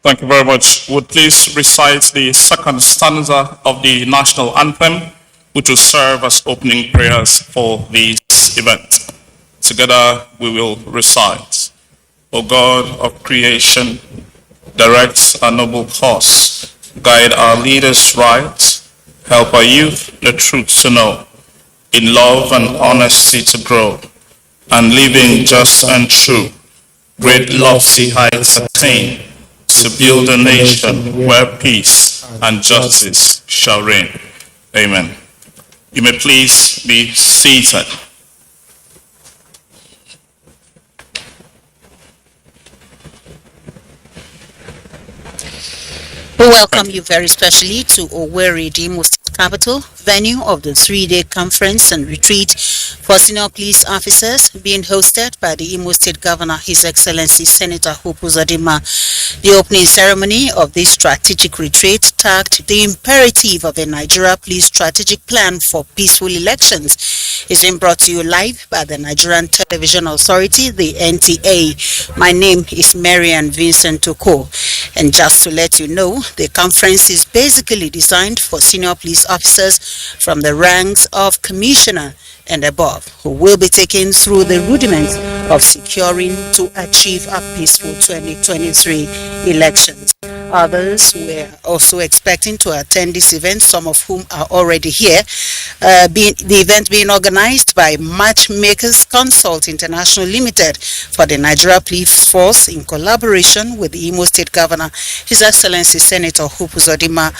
Thank you very much. Would please recite the second stanza of the national anthem, which will serve as opening prayers for this event. Together we will recite. O God of creation, direct our noble course, guide our leaders right, help our youth the truth to know, in love and honesty to grow, and living just and true, great lofty heights attain, to build a nation where peace and justice shall reign. Amen. You may please be seated. We welcome you very specially to Owerri, the Imo State capital, venue of the three-day conference and retreat for senior police officers being hosted by the Imo State Governor, His Excellency Senator Hope Uzodinma. The opening ceremony of this strategic retreat, tagged "The Imperative of a Nigeria Police Strategic Plan for Peaceful Elections," is being brought to you live by the Nigerian Television Authority, the NTA. My name is Marian Vincent Oko, and just to let you know, the conference is basically designed for senior police officers from the ranks of commissioner and above, who will be taken through the rudiments of securing to achieve a peaceful 2023 elections. Others were also expecting to attend this event, some of whom are already here. The event being organized by Matchmakers Consult International Limited for the Nigeria Police Force in collaboration with the Imo State Governor, His Excellency Senator Hope Uzodinma,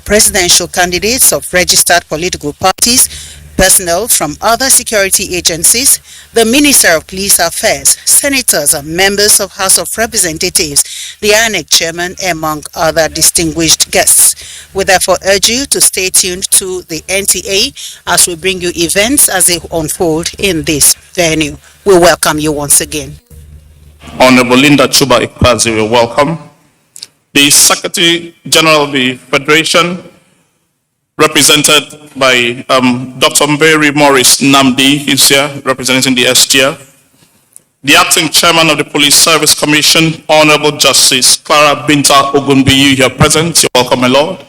presidential candidates of registered political parties, personnel from other security agencies, the Minister of Police Affairs, senators and members of House of Representatives, the INEC chairman, among other distinguished guests. We therefore urge you to stay tuned to the NTA as we bring you events as they unfold in this venue. We welcome you once again. Honorable Linda Chuba Ikwazi, we welcome. The Secretary General of the Federation, represented by Dr. Mary Morris Namdi, is here representing the SGF. The Acting Chairman of the Police Service Commission, Honorable Justice Clara Binta Ogunbiyu, here present. You're welcome, my Lord.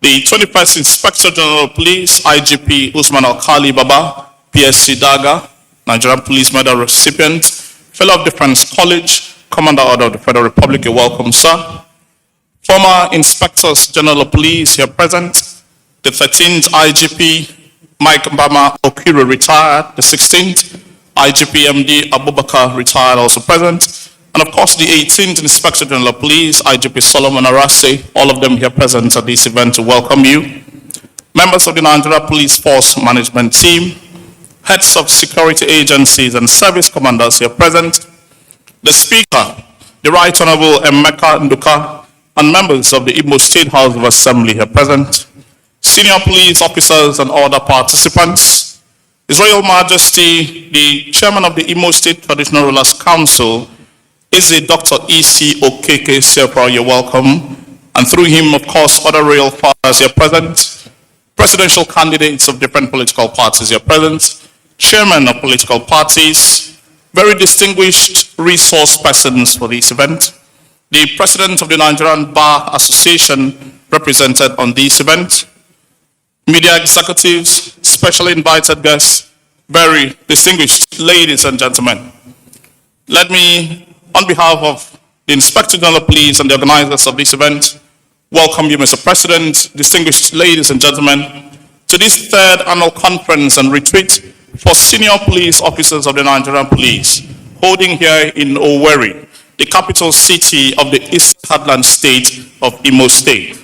The 21st Inspector General of Police, IGP Usman Alkali Baba, PSC Daga, Nigerian Police Medal recipient, Fellow of Defense College, Commander Order of the Federal Republic, you're welcome, sir. Former Inspectors General of Police here present. The 13th IGP, Mike Mbama Okiro, retired. The 16th IGP MD Abubakar, retired, also present. And of course, the 18th Inspector General of Police, IGP Solomon Arase, all of them here present at this event to welcome you. Members of the Nigeria Police Force Management Team, heads of security agencies and service commanders here present. The Speaker, the Right Honorable Emeka Nduka, and members of the Imo State House of Assembly here present. Senior police officers and other participants, His Royal Majesty, the Chairman of the Imo State Traditional Rulers Council, is the Dr. E.C. Okeke Sepra, you're welcome. And through him, of course, other royal fathers here present, presidential candidates of different political parties here present, chairmen of political parties, very distinguished resource persons for this event, the President of the Nigerian Bar Association represented on this event, media executives, specially invited guests, very distinguished ladies and gentlemen. Let me, on behalf of the Inspector General of Police and the organizers of this event, welcome you, Mr. President, distinguished ladies and gentlemen, to this third annual conference and retreat for senior police officers of the Nigerian Police, holding here in Owerri, the capital city of the East Heartland state of Imo State.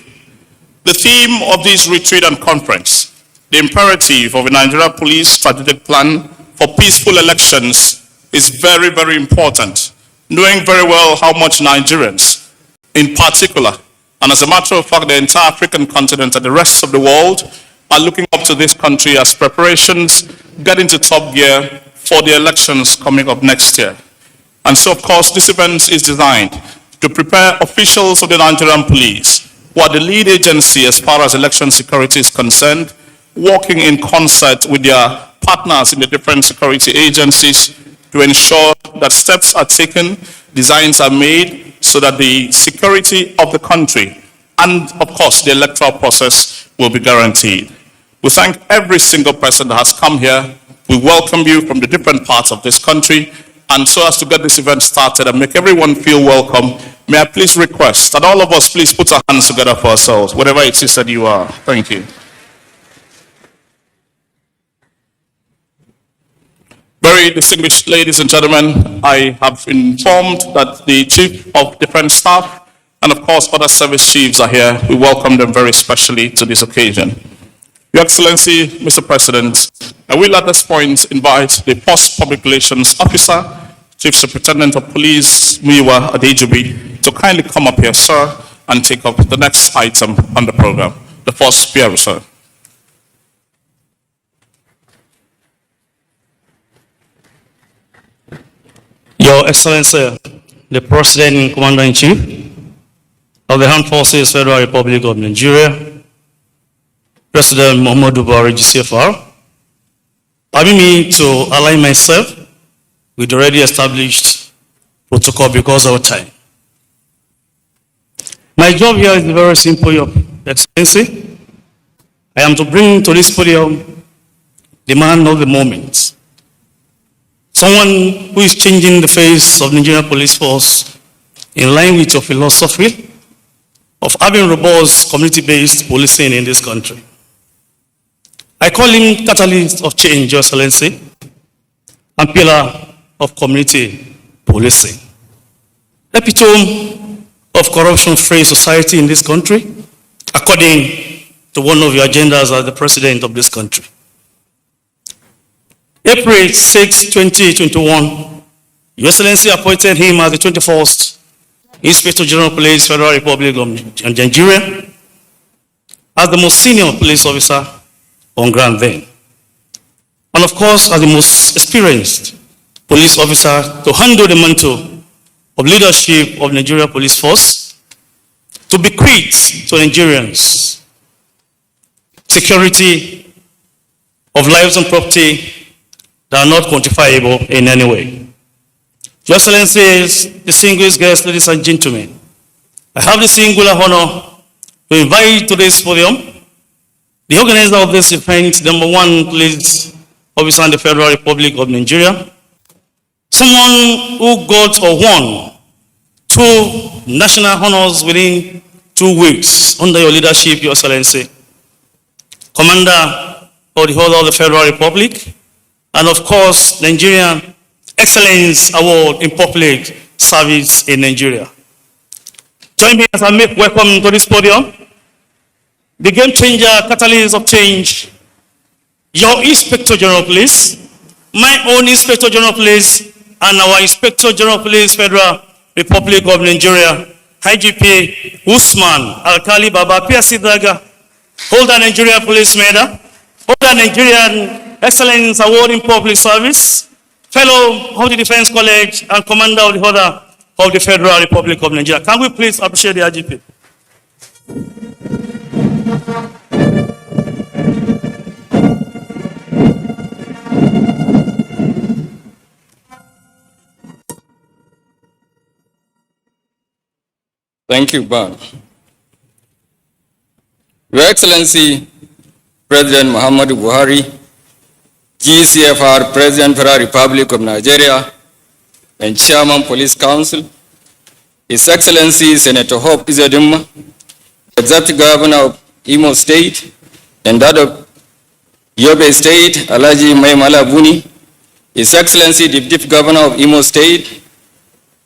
The theme of this retreat and conference the imperative of a Nigerian police strategic plan for peaceful elections is very, very important, knowing very well how much Nigerians, in particular, and as a matter of fact, the entire African continent and the rest of the world are looking up to this country as preparations get into top gear for the elections coming up next year. And so, of course, this event is designed to prepare officials of the Nigerian police, who are the lead agency as far as election security is concerned, working in concert with their partners in the different security agencies to ensure that steps are taken, designs are made, so that the security of the country and, of course, the electoral process will be guaranteed. We thank every single person that has come here. We welcome you from the different parts of this country. And so as to get this event started and make everyone feel welcome, may I please request that all of us please put our hands together for ourselves, whatever it is that you are. Thank you. Very distinguished ladies and gentlemen, I have informed that the Chief of Defense Staff and of course other service chiefs are here. We welcome them very specially to this occasion. Your Excellency, Mr. President, I will at this point invite the Post Public Relations Officer, Chief Superintendent of Police, Muyiwa Adejubi, to kindly come up here, sir, and take up the next item on the program. The first Bureau, sir. Your Excellency, the President and Commander-in-Chief of the Armed Forces, Federal Republic of Nigeria, President Muhammadu Buhari, GCFR, permit me to align myself with the already established protocol because of time. My job here is very simple, Your Excellency. I am to bring to this podium the man of the moment. Someone who is changing the face of the Nigerian police force in line with your philosophy of having robust community-based policing in this country. I call him catalyst of change, Your Excellency, and pillar of community policing. Epitome of corruption-free society in this country, according to one of your agendas as the President of this country. April 6, 2021, Your Excellency appointed him as the 21st Inspector General of Police, Federal Republic of Nigeria, as the most senior police officer on ground then. And of course, as the most experienced police officer to handle the mantle of leadership of Nigeria Police Force, to bequeath to Nigerians security of lives and property that are not quantifiable in any way. Your Excellencies, distinguished guests, ladies and gentlemen, I have the singular honor to invite to this podium the organizer of this event, #1 police officer in the Federal Republic of Nigeria, someone who got or won 2 national honors within 2 weeks under your leadership, Your Excellency, Commander of the whole of the Federal Republic, and of course, Nigerian Excellence Award in Public Service in Nigeria. Join me as I make welcome to this podium the game changer, catalyst of change, your Inspector General of Police, my own Inspector General of Police, and our Inspector General of Police, Federal Republic of Nigeria, IGP Usman Alkali Baba PSC Daga, holder Nigerian Police Medal, holder Nigerian Excellence Award in Public Service, fellow of the Defense College, and commander of the order of the Federal Republic of Nigeria. Can we please appreciate the IGP? Thank you, Ban. Your Excellency, President Muhammadu Buhari, GCFR, President Federal Republic of Nigeria, and Chairman Police Council, His Excellency Senator Hope Izedimma, Executive Governor of Imo State, and that of Yobe State, Alhaji Maimala Buni, His Excellency Deputy Governor of Imo State,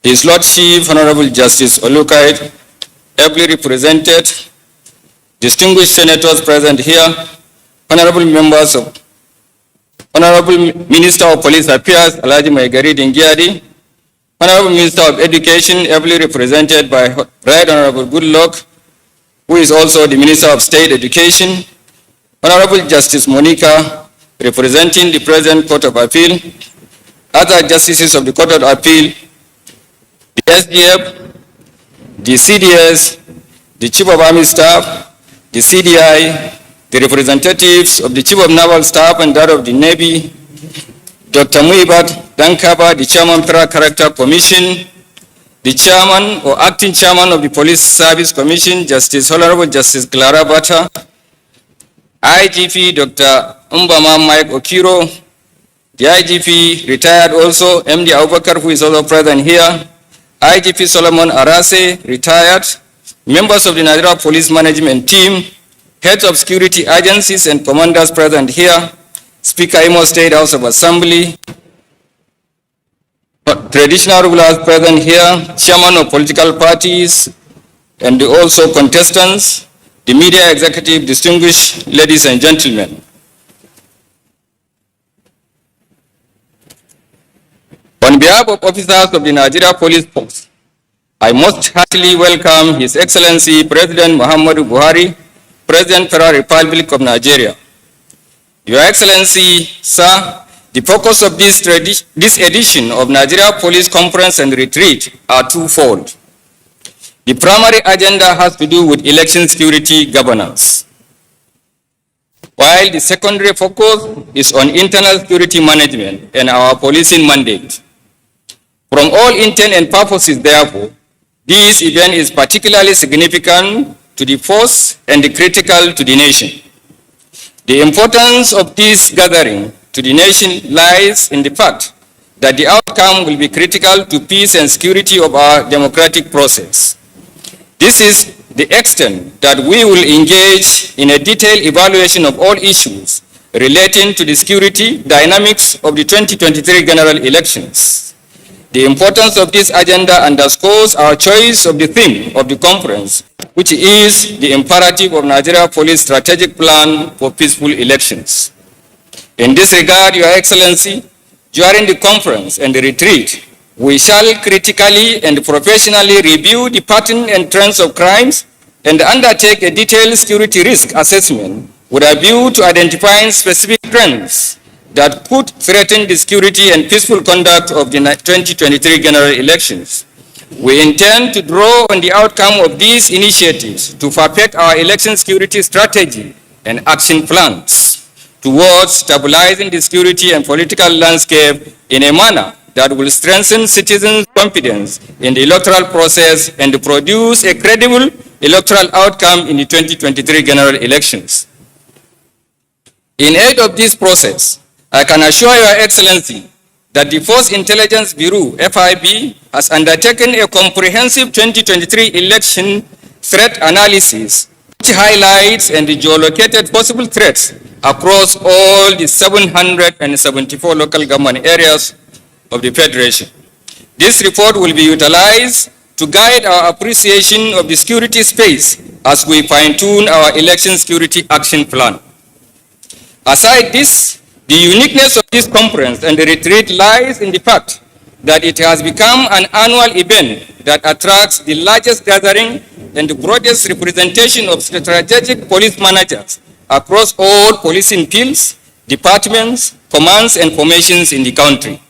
His Lordship Honorable Justice Olukai, ably represented, distinguished senators present here, Honorable Minister of Police Affairs, Alhaji Maigari Dingyadi, Honorable Minister of Education, ably represented by Right Honorable Goodwill, who is also the Minister of State Education, Honorable Justice Monica, representing the President Court of Appeal, other justices of the Court of Appeal, the SDF, the CDS, the Chief of Army Staff, the CDI, the representatives of the Chief of Naval Staff and that of the Navy, Dr. Muibat Dankaba, the Chairman Federal Character Commission, the Chairman or Acting Chairman of the Police Service Commission, Honorable Justice Clara Bata, IGP Dr. Umbama Mike Okiro, the IGP retired also, MD Abubakar, who is also present here, IGP Solomon Arase, retired, members of the Nigeria Police Management Team, heads of security agencies and commanders present here, Speaker Imo State House of Assembly, traditional rulers present here, chairman of political parties, and also contestants, the media executive, distinguished ladies and gentlemen. On behalf of officers of the Nigeria Police Force, I most heartily welcome His Excellency President Muhammadu Buhari, President Federal Republic of Nigeria. Your Excellency, sir, the focus of this edition of Nigeria Police Conference and Retreat are twofold. The primary agenda has to do with election security governance, while the secondary focus is on internal security management and our policing mandate. From all intent and purposes, therefore, this event is particularly significant to the force and critical to the nation. The importance of this gathering to the nation lies in the fact that the outcome will be critical to peace and security of our democratic process. This is the extent that we will engage in a detailed evaluation of all issues relating to the security dynamics of the 2023 general elections. The importance of this agenda underscores our choice of the theme of the conference, which is the imperative of Nigeria Police Strategic Plan for Peaceful Elections. In this regard, Your Excellency, during the conference and the retreat, we shall critically and professionally review the pattern and trends of crimes and undertake a detailed security risk assessment with a view to identifying specific trends that could threaten the security and peaceful conduct of the 2023 general elections. We intend to draw on the outcome of these initiatives to perfect our election security strategy and action plans towards stabilizing the security and political landscape in a manner that will strengthen citizens' confidence in the electoral process and produce a credible electoral outcome in the 2023 general elections. In aid of this process, I can assure Your Excellency that the Force Intelligence Bureau, FIB, has undertaken a comprehensive 2023 election threat analysis which highlights and geolocated possible threats across all the 774 local government areas of the Federation. This report will be utilized to guide our appreciation of the security space as we fine-tune our election security action plan. Aside this, the uniqueness of this conference and the retreat lies in the fact that it has become an annual event that attracts the largest gathering and the broadest representation of strategic police managers across all policing fields, departments, commands, and formations in the country.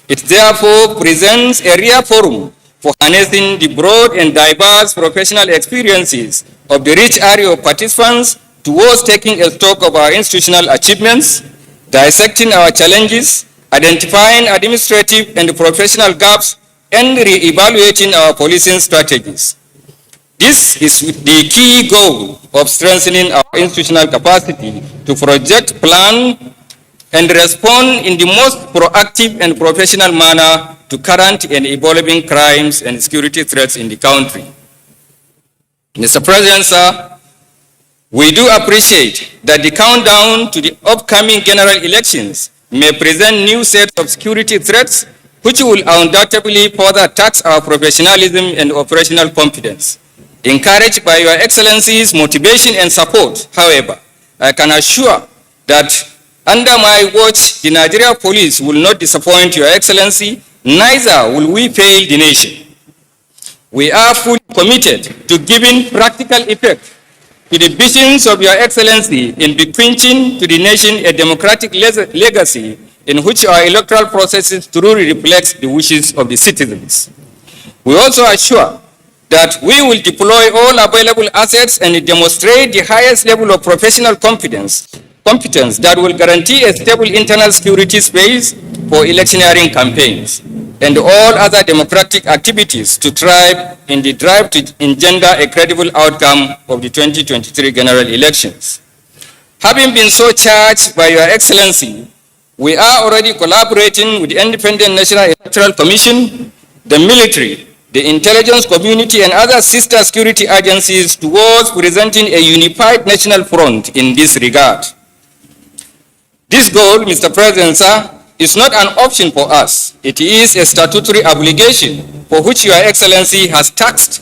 It therefore presents a rare forum for harnessing the broad and diverse professional experiences of the rich array of participants towards taking a stock of our institutional achievements, dissecting our challenges, identifying administrative and professional gaps, and re-evaluating our policing strategies. This is the key goal of strengthening our institutional capacity to project, plan, and respond in the most proactive and professional manner to current and evolving crimes and security threats in the country. Mr. President, sir, we do appreciate that the countdown to the upcoming general elections may present new sets of security threats which will undoubtedly further tax our professionalism and operational confidence. Encouraged by Your Excellency's motivation and support, however, I can assure that under my watch, the Nigeria police will not disappoint Your Excellency, neither will we fail the nation. We are fully committed to giving practical effect to the visions of Your Excellency in bequeathing to the nation a democratic legacy in which our electoral processes truly reflect the wishes of the citizens. We also assure that we will deploy all available assets and demonstrate the highest level of professional competence that will guarantee a stable internal security space for electioneering campaigns and all other democratic activities to thrive in the drive to engender a credible outcome of the 2023 general elections. Having been so charged by Your Excellency, we are already collaborating with the Independent National Electoral Commission, the military, the intelligence community, and other sister security agencies towards presenting a unified national front in this regard. This goal, Mr. President, sir, is not an option for us. It is a statutory obligation for which Your Excellency has tasked,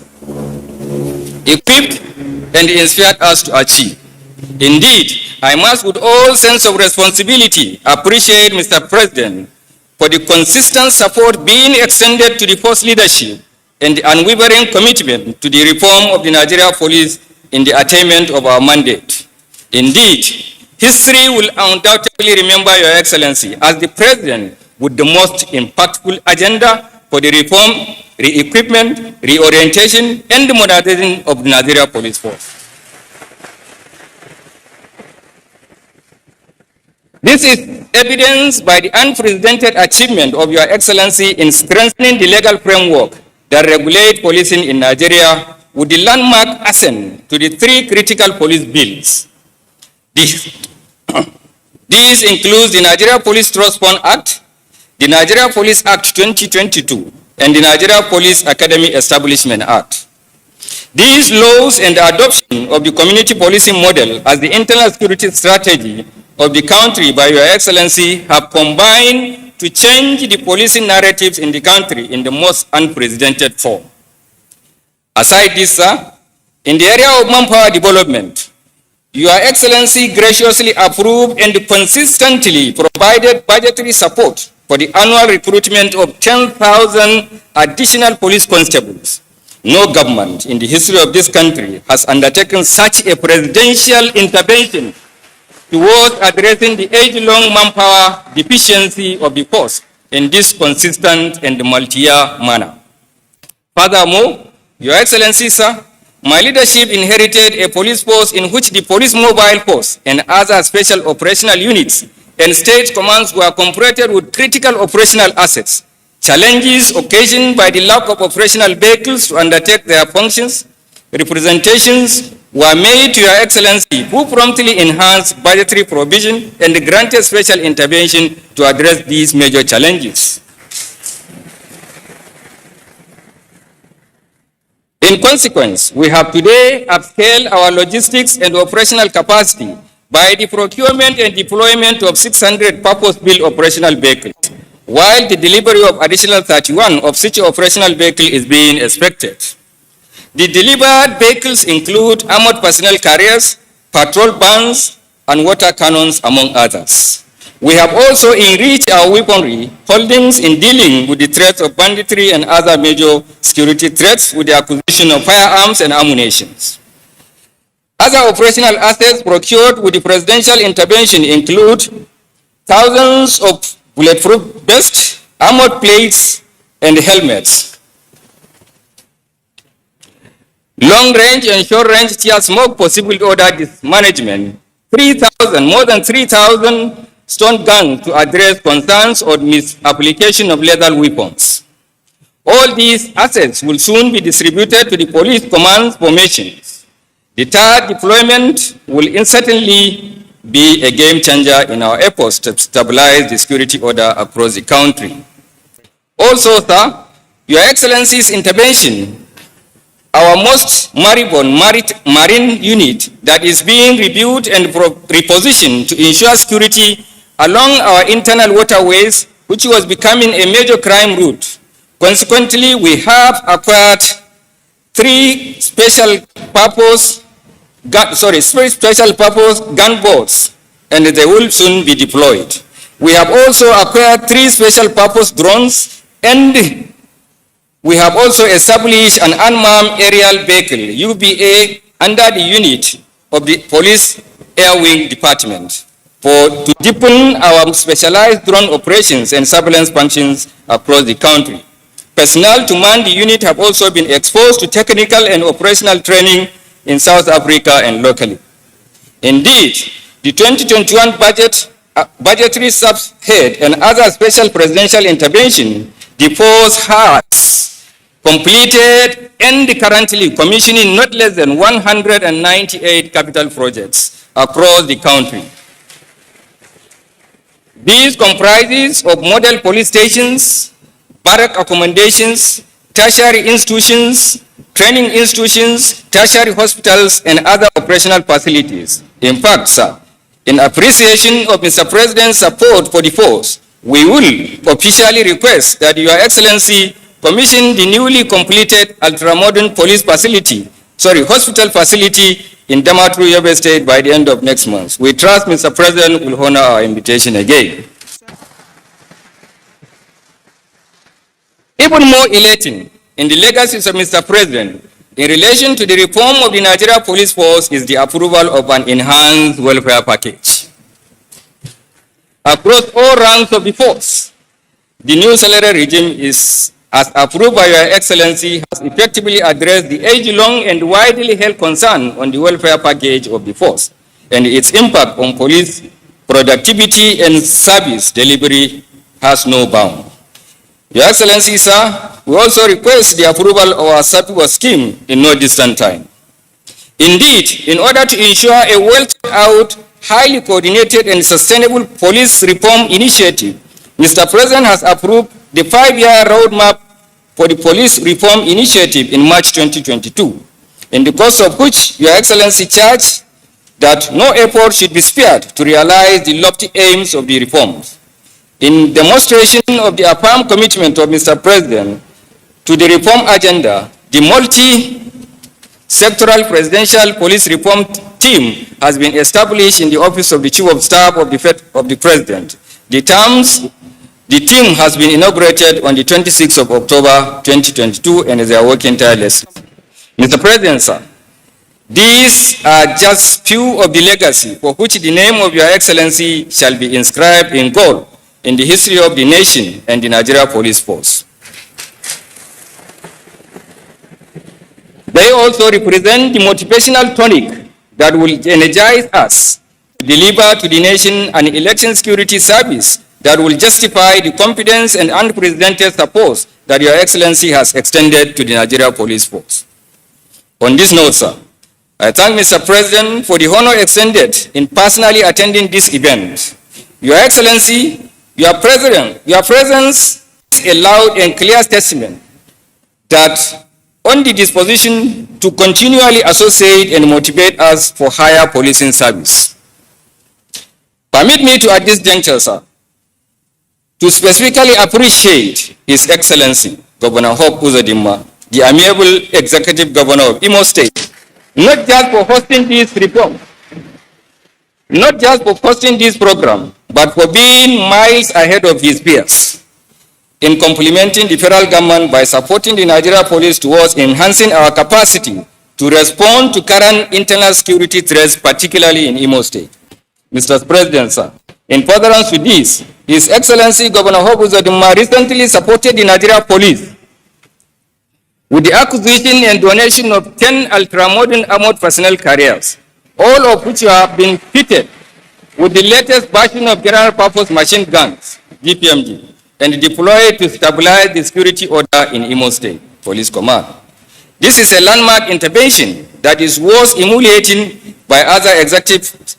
equipped, and inspired us to achieve. Indeed, I must with all sense of responsibility appreciate, Mr. President, for the consistent support being extended to the force leadership and the unwavering commitment to the reform of the Nigeria police in the attainment of our mandate. Indeed, history will undoubtedly remember Your Excellency as the President with the most impactful agenda for the reform, re-equipment, reorientation, and the modernization of the Nigeria Police Force. This is evidenced by the unprecedented achievement of Your Excellency in strengthening the legal framework that regulates policing in Nigeria with the landmark assent to the 3 critical police bills. These include the Nigeria Police Trust Fund Act, the Nigeria Police Act 2022, and the Nigeria Police Academy Establishment Act. These laws and the adoption of the community policing model as the internal security strategy of the country by Your Excellency have combined to change the policing narratives in the country in the most unprecedented form. Aside this, sir, in the area of manpower development, Your Excellency graciously approved and consistently provided budgetary support for the annual recruitment of 10,000 additional police constables. No government in the history of this country has undertaken such a presidential intervention towards addressing the age-long manpower deficiency of the force in this consistent and multi-year manner. Furthermore, Your Excellency, sir, my leadership inherited a police force in which the police mobile force and other special operational units and state commands were completed with critical operational assets. Challenges occasioned by the lack of operational vehicles to undertake their functions, representations were made to Your Excellency, who promptly enhanced budgetary provision and granted special intervention to address these major challenges. In consequence, we have today upscaled our logistics and operational capacity by the procurement and deployment of 600 purpose-built operational vehicles, while the delivery of additional 31 of such operational vehicles is being expected. The delivered vehicles include armored personnel carriers, patrol vans, and water cannons, among others. We have also enriched our weaponry holdings in dealing with the threats of banditry and other major security threats with the acquisition of firearms and ammunition. Other operational assets procured with the presidential intervention include thousands of bulletproof vests, armored plates, and helmets. Long-range and short-range tear smoke possible order management, more than 3,000 stun guns to address concerns or misapplication of lethal weapons. All these assets will soon be distributed to the police command formations. The third deployment will certainly be a game changer in our efforts to stabilize the security order across the country. Also, sir, Your Excellency's intervention, our most moribund marine unit that is being reviewed and repositioned to ensure security along our internal waterways, which was becoming a major crime route. Consequently, we have acquired 3 special purpose special purpose gunboats, and they will soon be deployed. We have also acquired 3 special purpose drones, and we have also established an unmanned aerial vehicle, UBA, under the unit of the Police Air Wing Department to deepen our specialized drone operations and surveillance functions across the country. Personnel to man the unit have also been exposed to technical and operational training in South Africa and locally. Indeed, the 2021 budgetary subhead and other special presidential intervention, the force has completed and currently commissioning not less than 198 capital projects across the country. These comprises of model police stations, barrack accommodations, tertiary institutions, training institutions, tertiary hospitals, and other operational facilities. In fact, sir, in appreciation of Mr. President's support for the force, we will officially request that Your Excellency commission the newly completed ultramodern police hospital facility in Damaturu, Yobe State by the end of next month. We trust Mr. President will honor our invitation again. Even more elating in the legacies of Mr. President in relation to the reform of the Nigeria Police Force is the approval of an enhanced welfare package. Across all ranks of the force, the new salary regime is, as approved by Your Excellency, has effectively addressed the age-long and widely held concern on the welfare package of the force and its impact on police productivity and service delivery has no bound. Your Excellency, sir, we also request the approval of our surplus scheme in no distant time. Indeed, in order to ensure a well-thought-out, highly coordinated and sustainable police reform initiative, Mr. President has approved the 5-year roadmap for the police reform initiative in March 2022, in the course of which Your Excellency charged that no effort should be spared to realize the lofty aims of the reforms. In demonstration of the firm commitment of Mr. President to the reform agenda, the multi-sectoral presidential police reform team has been established in the office of the Chief of Staff of the President. The team has been inaugurated on the 26th of October 2022 and they are working tirelessly. Mr. President, sir, these are just few of the legacy for which the name of Your Excellency shall be inscribed in gold in the history of the nation and the Nigeria Police Force. They also represent the motivational tonic that will energize us to deliver to the nation an election security service that will justify the confidence and unprecedented support that Your Excellency has extended to the Nigeria Police Force. On this note, sir, I thank Mr. President for the honor extended in personally attending this event. Your Excellency, your presence is a loud and clear testament that on the disposition to continually associate and motivate us for higher policing service. Permit me to, at this juncture, sir, to specifically appreciate His Excellency, Governor Hope Uzodinma, the amiable Executive Governor of Imo State, not just for hosting this reform, not just for hosting this program, but for being miles ahead of his peers in complementing the federal government by supporting the Nigeria Police towards enhancing our capacity to respond to current internal security threats, particularly in Imo State. Mr. President, sir, in furtherance to this, His Excellency Governor Hope Uzodinma recently supported the Nigeria Police with the acquisition and donation of 10 ultra-modern armored personnel carriers, all of which have been fitted with the latest version of general purpose machine guns, GPMG, and deployed to stabilize the security order in Imo State Police Command. This is a landmark intervention that is worth emulating by other executives,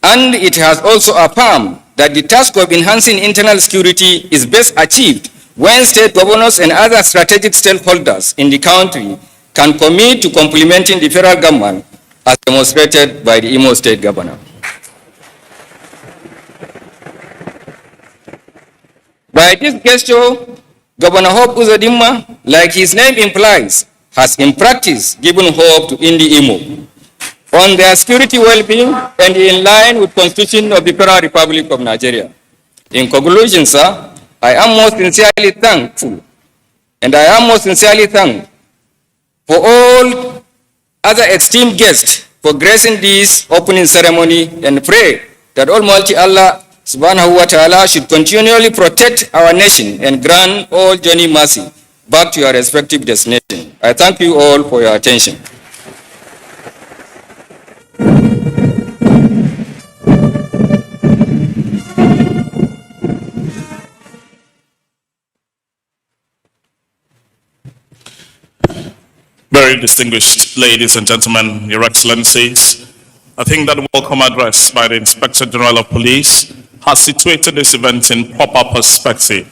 and it has also affirmed that the task of enhancing internal security is best achieved when state governors and other strategic stakeholders in the country can commit to complementing the federal government as demonstrated by the Imo State Governor. By this gesture, Governor Hope Uzodinma, like his name implies, has in practice given hope to Indi Imo. on their security well-being and in line with the Constitution of the Federal Republic of Nigeria. In conclusion, sir, I am most sincerely thankful, and I am most sincerely thankful for all other esteemed guests for gracing this opening ceremony, and pray that Almighty Allah Subhanahu wa Ta'ala should continually protect our nation and grant all journey mercy back to your respective destination. I thank you all for your attention. Very distinguished ladies and gentlemen, Your Excellencies, I think that welcome address by the Inspector General of Police has situated this event in proper perspective,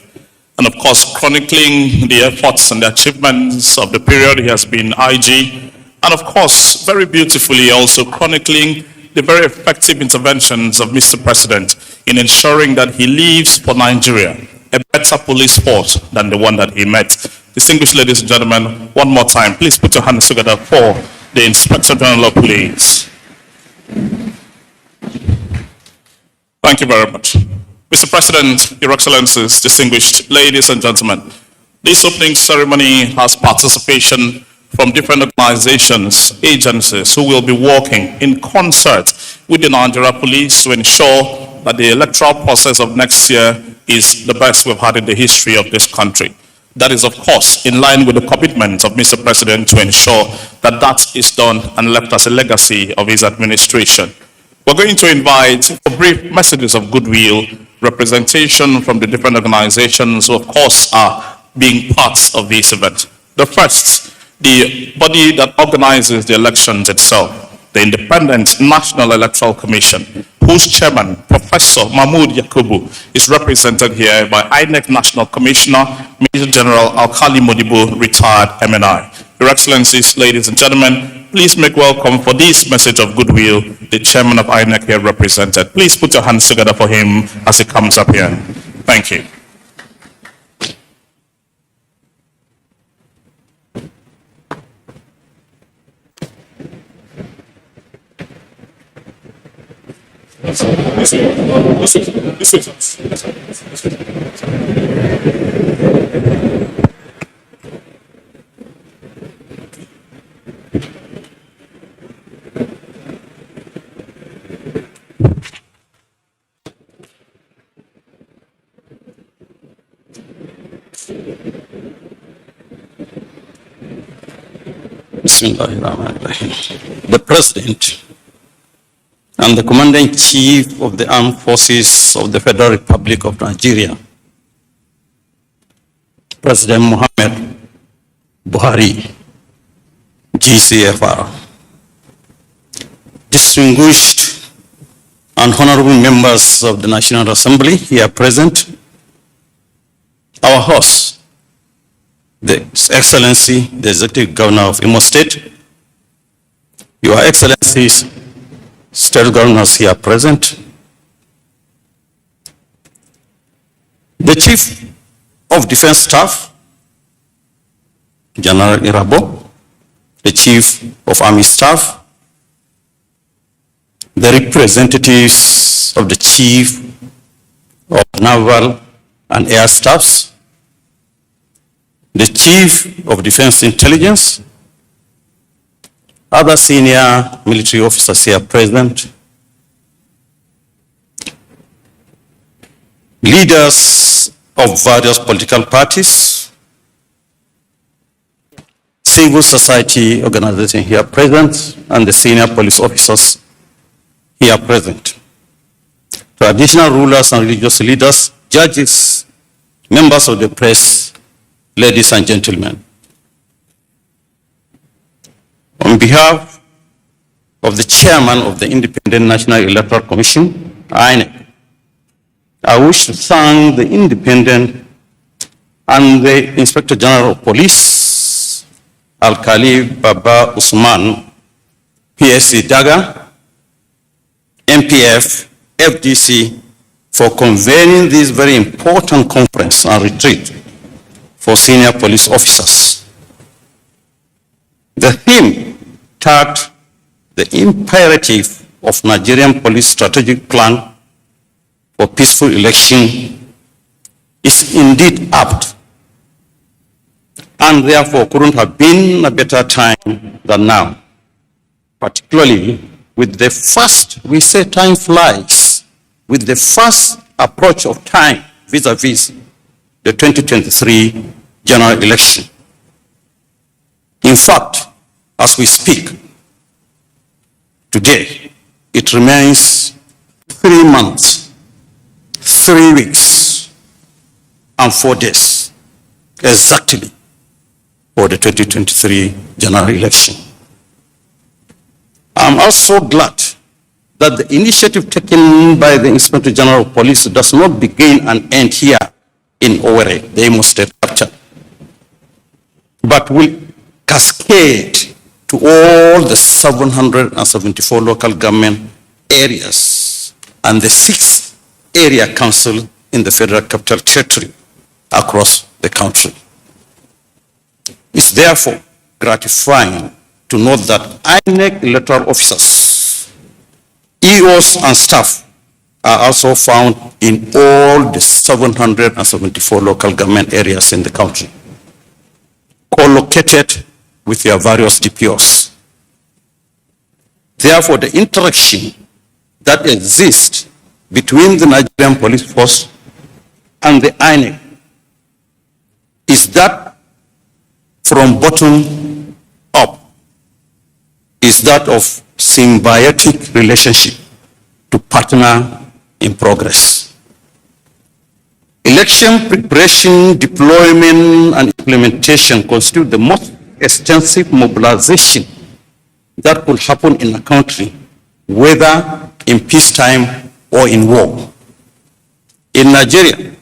and of course chronicling the efforts and the achievements of the period he has been IG, and of course very beautifully also chronicling the very effective interventions of Mr. President in ensuring that he leaves for Nigeria a better police force than the one that he met. Distinguished ladies and gentlemen, one more time, please put your hands together for the Inspector General of Police. Thank you very much. Mr. President, Your Excellencies, distinguished ladies and gentlemen, this opening ceremony has participation from different organizations, agencies who will be working in concert with the Nigeria Police to ensure that the electoral process of next year is the best we've had in the history of this country. That is, of course, in line with the commitment of Mr. President to ensure that that is done and left as a legacy of his administration. We're going to invite for brief messages of goodwill, representation from the different organizations who, of course, are being parts of this event. The first, the body that organizes the elections itself, the Independent National Electoral Commission, whose chairman, Professor Mahmoud Yakubu, is represented here by INEC National Commissioner, Major General Alkali Modibo, retired MNI. Your Excellencies, ladies and gentlemen, please make welcome for this message of goodwill, the chairman of INEC here represented. Please put your hands together for him as he comes up here. Thank you. The President and the Commander-in-Chief of the Armed Forces of the Federal Republic of Nigeria, President Muhammad Buhari, GCFR, distinguished and honorable members of the National Assembly here present, our host, the Excellency, the Executive Governor of Imo State, Your Excellencies, State Governors here present, the Chief of Defense Staff, General Irabo, the Chief of Army Staff, the representatives of the Chief of Naval and Air Staffs, the Chief of Defense Intelligence, other senior military officers here present, leaders of various political parties, civil society organizations here present, and the senior police officers here present, traditional rulers and religious leaders, judges, members of the press, ladies and gentlemen. On behalf of the chairman of the Independent National Electoral Commission, INEC, I wish to thank the Independent and the Inspector General of Police, Alkali Baba Usman, PSC Daga, MPF, FDC, for convening this very important conference and retreat for senior police officers. The theme tagged the imperative of Nigerian police strategic plan for peaceful election is indeed apt, and therefore couldn't have been a better time than now, particularly with the first, we say time flies, with the first approach of time vis-a-vis the 2023 general election. In fact, as we speak today, it remains 3 months, 3 weeks, and 4 days exactly for the 2023 general election. I'm also glad that the initiative taken by the Inspector General of Police does not begin and end here in Owerri, the Imo State capital, but will cascade to all the 774 local government areas and the 6 area council in the Federal Capital Territory across the country. It's therefore gratifying to note that INEC electoral officers, EOs and staff are also found in all the 774 local government areas in the country, co-located with their various DPOs. Therefore, the interaction that exists between the Nigerian police force and the INEC is that from bottom up, is that of symbiotic relationship to partner in progress. Election preparation, deployment, and implementation constitute the most extensive mobilization that could happen in a country, whether in peacetime or in war. In Nigeria,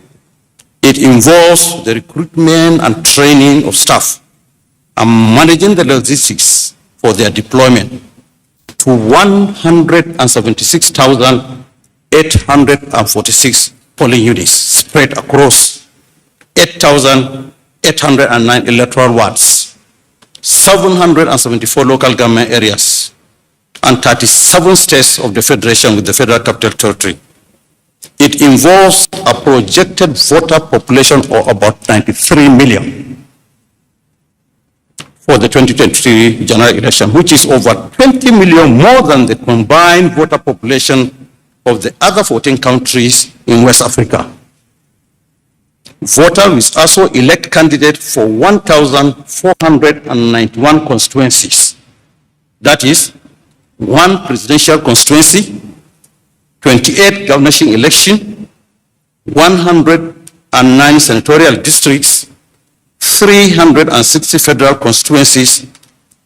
it involves the recruitment and training of staff and managing the logistics for their deployment to 176,846 polling units spread across 8,809 electoral wards, 774 local government areas, and 37 states of the Federation with the Federal Capital Territory. It involves a projected voter population of about 93 million for the 2023 general election, which is over 20 million more than the combined voter population of the other 14 countries in West Africa. Voters will also elect candidates for 1,491 constituencies. That is, 1 presidential constituency, 28 governorship election, 109 senatorial districts, 360 federal constituencies,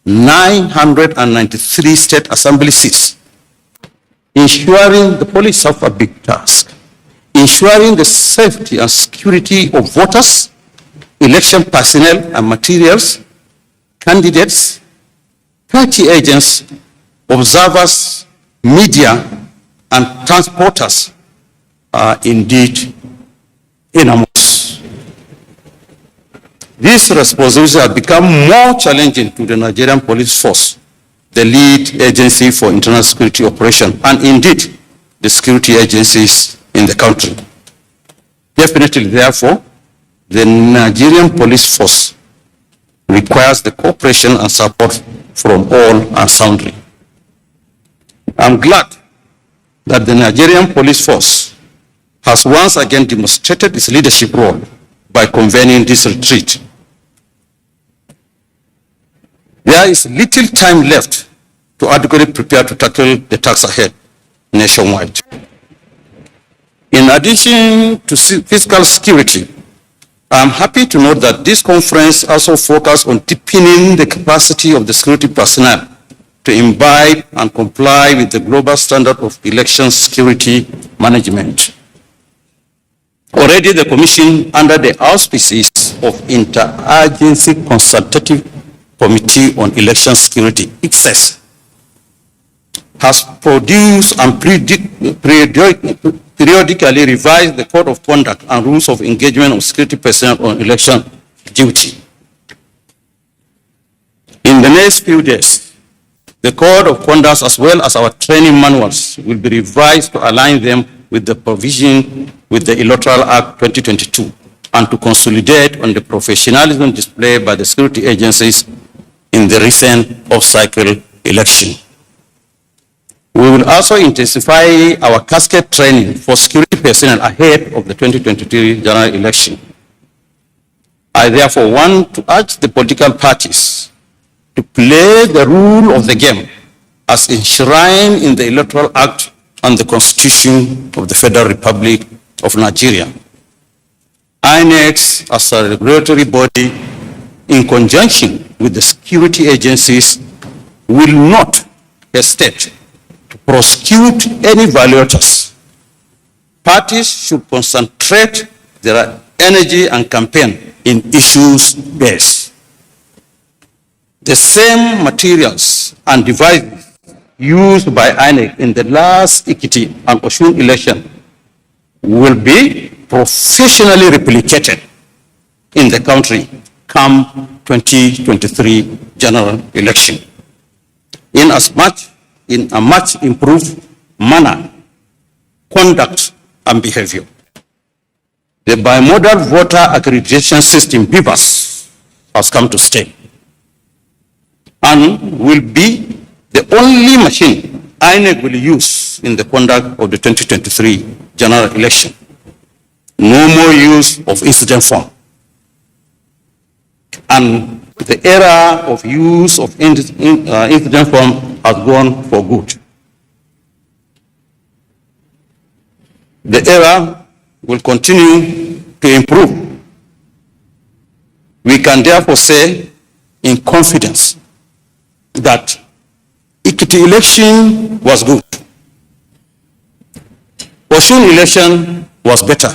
993 state assembly seats. Ensuring the police have a big task. Ensuring the safety and security of voters, election personnel and materials, candidates, party agents, observers, media, and transporters are indeed enormous. These responsibilities have become more challenging to the Nigerian police force, the lead agency for internal security operation, and indeed the security agencies in the country. Definitely, therefore, the Nigerian police force requires the cooperation and support from all and sundry. I'm glad that the Nigerian police force has once again demonstrated its leadership role by convening this retreat. There is little time left to adequately prepare to tackle the task ahead nationwide. In addition to physical security, I'm happy to note that this conference also focused on deepening the capacity of the security personnel to imbibe and comply with the global standard of election security management. Already the Commission, under the auspices of Interagency Consultative Committee on Election Security, ICSES, has produced and periodically revised the Code of Conduct and Rules of Engagement of Security Personnel on Election Duty. In the next few days, The code of conduct as well as our training manuals will be revised to align them with the provision with the Electoral Act 2022 and to consolidate on the professionalism displayed by the security agencies in the recent off-cycle election. We will also intensify our cascade training for security personnel ahead of the 2023 general election. I therefore want to urge the political parties to play the rule of the game as enshrined in the Electoral Act and the Constitution of the Federal Republic of Nigeria. INEC as a regulatory body in conjunction with the security agencies will not hesitate to prosecute any violators. Parties should concentrate their energy and campaign in issues based. The same materials and devices used by INEC in the last Ekiti and Osun election will be professionally replicated in the country come 2023 general election in a much improved manner, conduct, and behavior. The bimodal voter accreditation system, BVAS, has come to stay and will be the only machine INEC will use in the conduct of the 2023 general election. No more use of incident form. And the era of use of incident form has gone for good. The era will continue to improve. We can therefore say in confidence that Ekiti election was good. Osun election was better.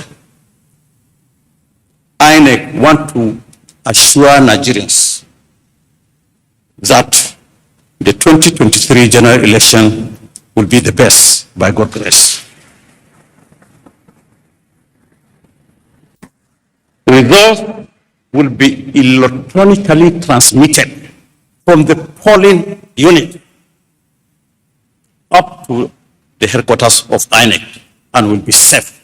INEC want to assure Nigerians that the 2023 general election will be the best by God's grace. Results will be electronically transmitted from the polling unit up to the headquarters of INEC and will be safe.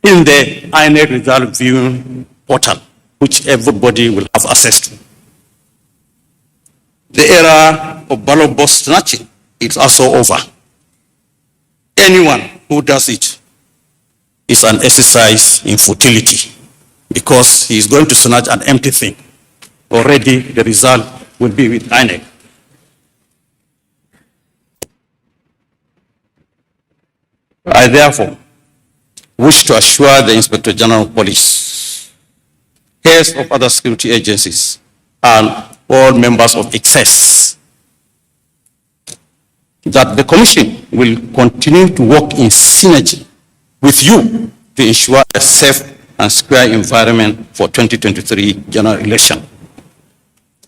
In the INEC result viewing portal, which everybody will have access to. The era of ballot box snatching is also over. Anyone who does it is an exercise in futility because he is going to snatch an empty thing. Already the result will be with INEC. I therefore wish to assure the Inspector General of Police, heads of other security agencies, and all members of excess that the Commission will continue to work in synergy with you to ensure a safe and secure environment for 2023 general election.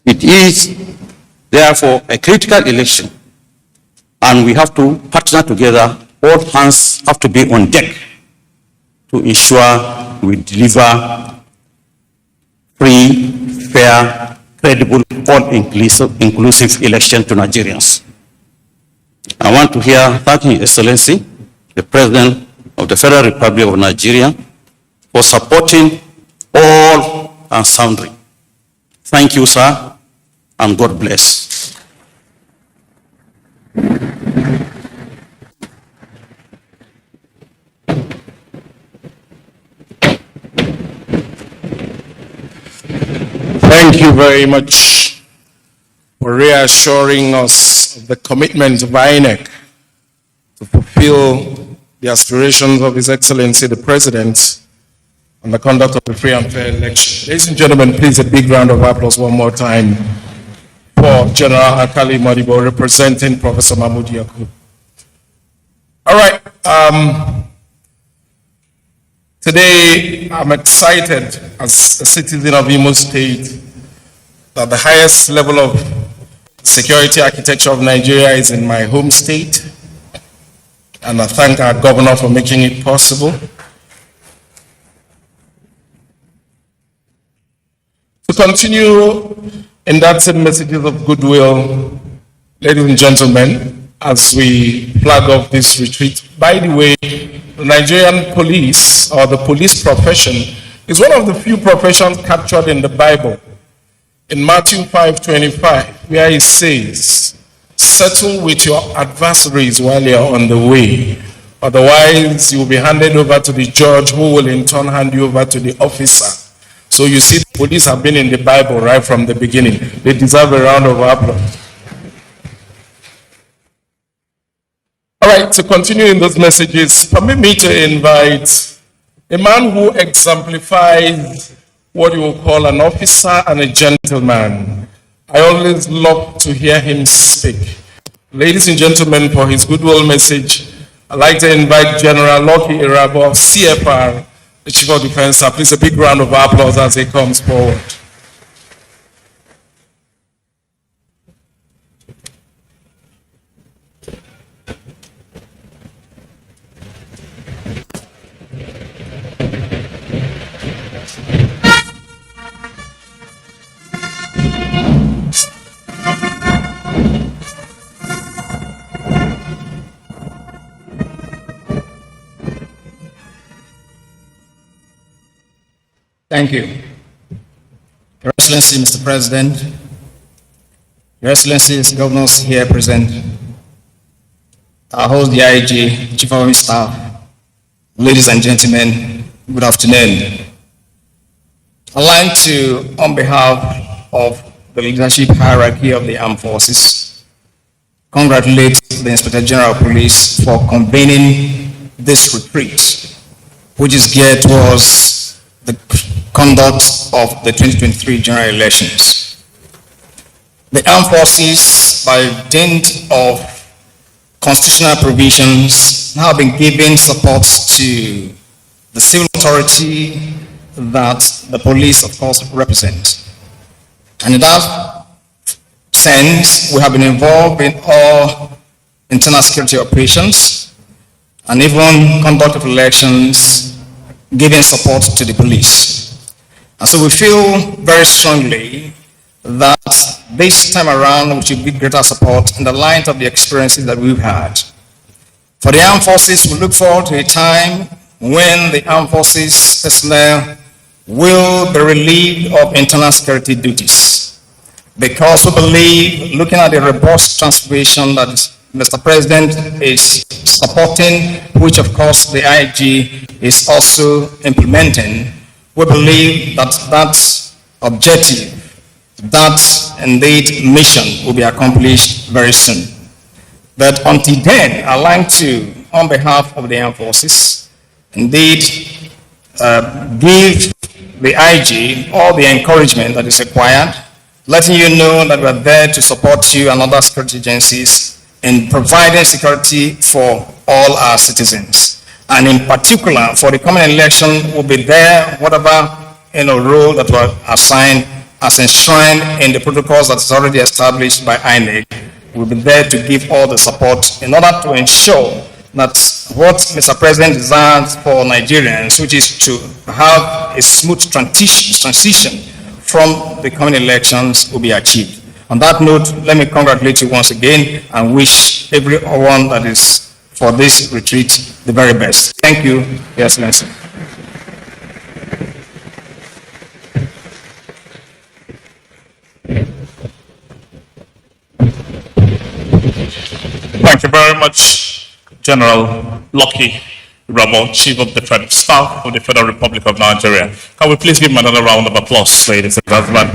It is therefore a critical election, and we have to partner together. All hands have to be on deck to ensure we deliver free, fair, credible, all-inclusive election to Nigerians. I want to thank His Excellency, the President of the Federal Republic of Nigeria, for supporting all and sundry. Thank you, sir, and God bless. Thank you very much for reassuring us of the commitment of INEC to fulfill the aspirations of His Excellency the President on the conduct of a free and fair election. Ladies and gentlemen, please a big round of applause one more time for General Akali Modibo representing Professor Mahmoud Yakub. All right. Today, I'm excited as a citizen of Imo State that the highest level of security architecture of Nigeria is in my home state. And I thank our governor for making it possible. To continue Inducting messages of goodwill, ladies and gentlemen, as we flag off this retreat. By the way, the Nigerian police, or the police profession, is one of the few professions captured in the Bible. In Matthew 5:25, where it says, settle with your adversaries while you're on the way. Otherwise, you will be handed over to the judge, who will in turn hand you over to the officer. So you see, the police have been in the Bible right from the beginning. They deserve a round of applause. All right, to continue in those messages, permit me to invite a man who exemplifies what you will call an officer and a gentleman. I always love to hear him speak. Ladies and gentlemen, for his goodwill message, I'd like to invite General Lucky Irabo, CFR, the Chief of Defense. Please, a big round of applause as he comes forward. Thank you. Your Excellency, Mr. President, Your Excellencies, governors here present, our host, the IG, Chief of Army Staff, ladies and gentlemen, good afternoon. I'd like to, on behalf of the leadership hierarchy of the armed forces, congratulate the Inspector General of Police for convening this retreat, which is geared towards the conduct of the 2023 general elections. The armed forces, by dint of constitutional provisions, have been giving support to the civil authority that the police, of course, represent. And in that sense, we have been involved in all internal security operations and even conduct of elections, giving support to the police. And so we feel very strongly that this time around we should give greater support in the light of the experiences that we've had. For the armed forces, we look forward to a time when the armed forces personnel will be relieved of internal security duties. Because we believe, looking at the robust transformation that Mr. President is supporting, which of course the IG is also implementing, we believe that that objective, that indeed mission will be accomplished very soon. But until then, I'd like to, on behalf of the armed forces, indeed give the IG all the encouragement that is required, letting you know that we're there to support you and other security agencies in providing security for all our citizens. And in particular, for the coming election, we'll be there, whatever role that we're assigned as enshrined in the protocols that's already established by INEC. We'll be there to give all the support in order to ensure that what Mr. President desires for Nigerians, which is to have a smooth transition from the coming elections, will be achieved. On that note, let me congratulate you once again and wish everyone that is for this retreat the very best. Thank you, Your Excellency. Thank you very much, General Lucky Irabo, Chief of Defense Staff of the Federal Republic of Nigeria. Can we please give him another round of applause, ladies and gentlemen?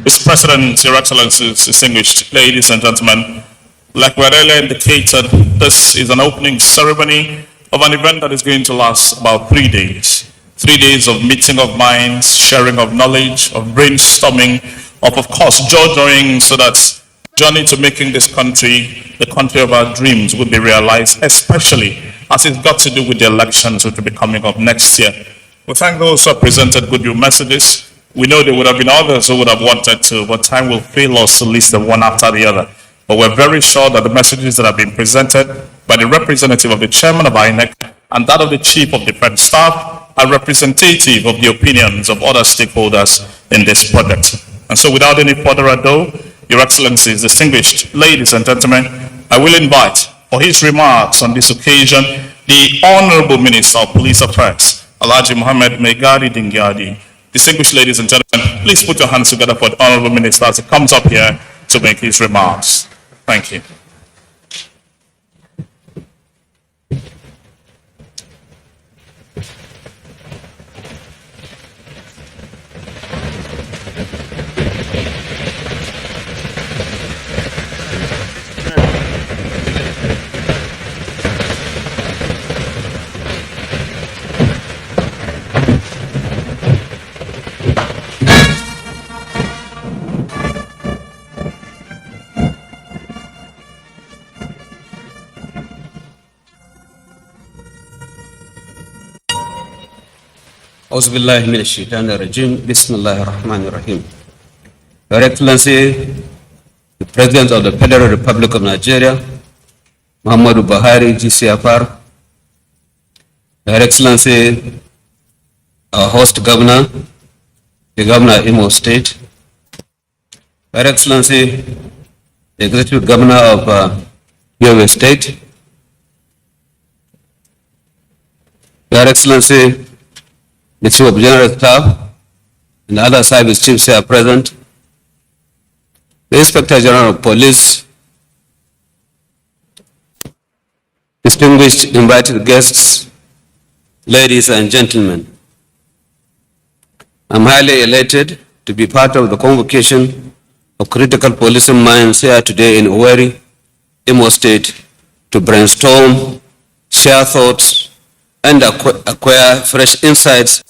Mr. President, Your Excellencies, distinguished ladies and gentlemen, like we had earlier indicated, this is an opening ceremony of an event that is going to last about 3 days. 3 days of meeting of minds, sharing of knowledge, of brainstorming, of course, joy-joying, so that journey to making this country the country of our dreams will be realized, especially as it's got to do with the elections which will be coming up next year. We thank those who have presented goodwill messages. We know there would have been others who would have wanted to, but time will fail us to list them one after the other. But we're very sure that the messages that have been presented by the representative of the chairman of INEC and that of the Chief of Defense Staff are representative of the opinions of other stakeholders in this project. And so without any further ado, Your Excellencies, distinguished ladies and gentlemen, I will invite for his remarks on this occasion the Honorable Minister of Police Affairs, Alhaji Mohammed Megari Dingyadi. Distinguished ladies and gentlemen, please put your hands together for the Honorable Minister as he comes up here to make his remarks. Thank you. أعوذ بالله من الشيطان الرجيم بسم الله الرحمن الرحيم. Your Excellency, the President of the Federal Republic of Nigeria, Muhammadu Buhari, GCFR, Your Excellency, our host governor, the Governor of Imo State, Your Excellency, the Executive Governor of Yobe State, Your Excellency, the Chief of General Staff and other service chiefs here present, the Inspector General of Police, distinguished invited guests, ladies and gentlemen. I'm highly elated to be part of the convocation of critical policing minds here today in Owerri, Imo State, to brainstorm, share thoughts, and acquire fresh insights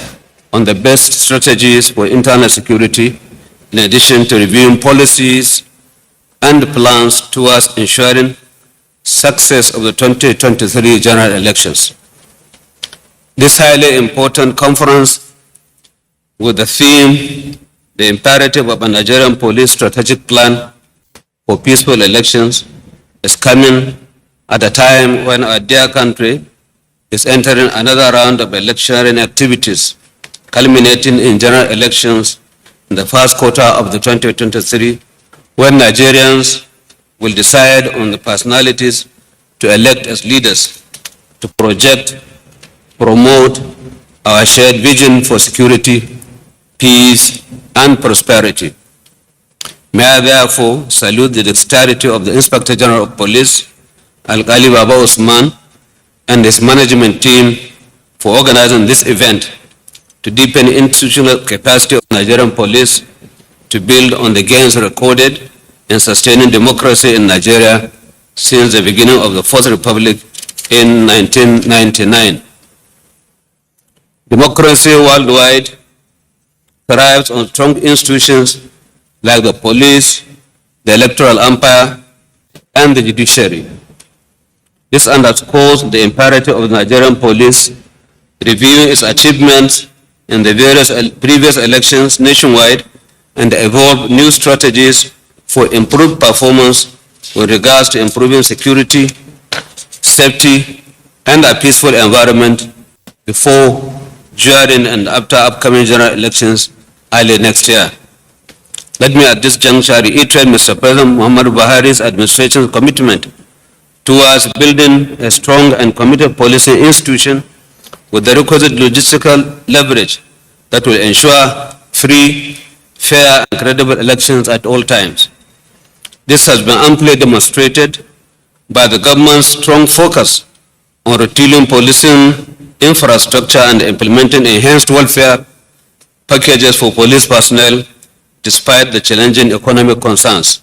on the best strategies for internal security, in addition to reviewing policies and plans towards ensuring success of the 2023 general elections. This highly important conference with the theme, the imperative of a Nigerian police strategic plan for peaceful elections, is coming at a time when our dear country is entering another round of electioneering activities, culminating in general elections in the first quarter of the 2023, when Nigerians will decide on the personalities to elect as leaders to project, promote our shared vision for security, peace, and prosperity. May I therefore salute the dexterity of the Inspector General of Police, Alkali Baba Usman, and his management team for organizing this event to deepen institutional capacity of Nigerian police to build on the gains recorded in sustaining democracy in Nigeria since the beginning of the Fourth Republic in 1999. Democracy worldwide thrives on strong institutions like the police, the electoral umpire, and the judiciary. This underscores the imperative of the Nigerian police reviewing its achievements in the various previous elections nationwide and evolve new strategies for improved performance with regards to improving security, safety, and a peaceful environment before, during, and after upcoming general elections early next year. Let me at this juncture reiterate Mr. President Muhammadu Buhari's administration's commitment towards building a strong and committed policy institution with the requisite logistical leverage that will ensure free, fair, and credible elections at all times. This has been amply demonstrated by the government's strong focus on retailing policing infrastructure and implementing enhanced welfare packages for police personnel despite the challenging economic concerns.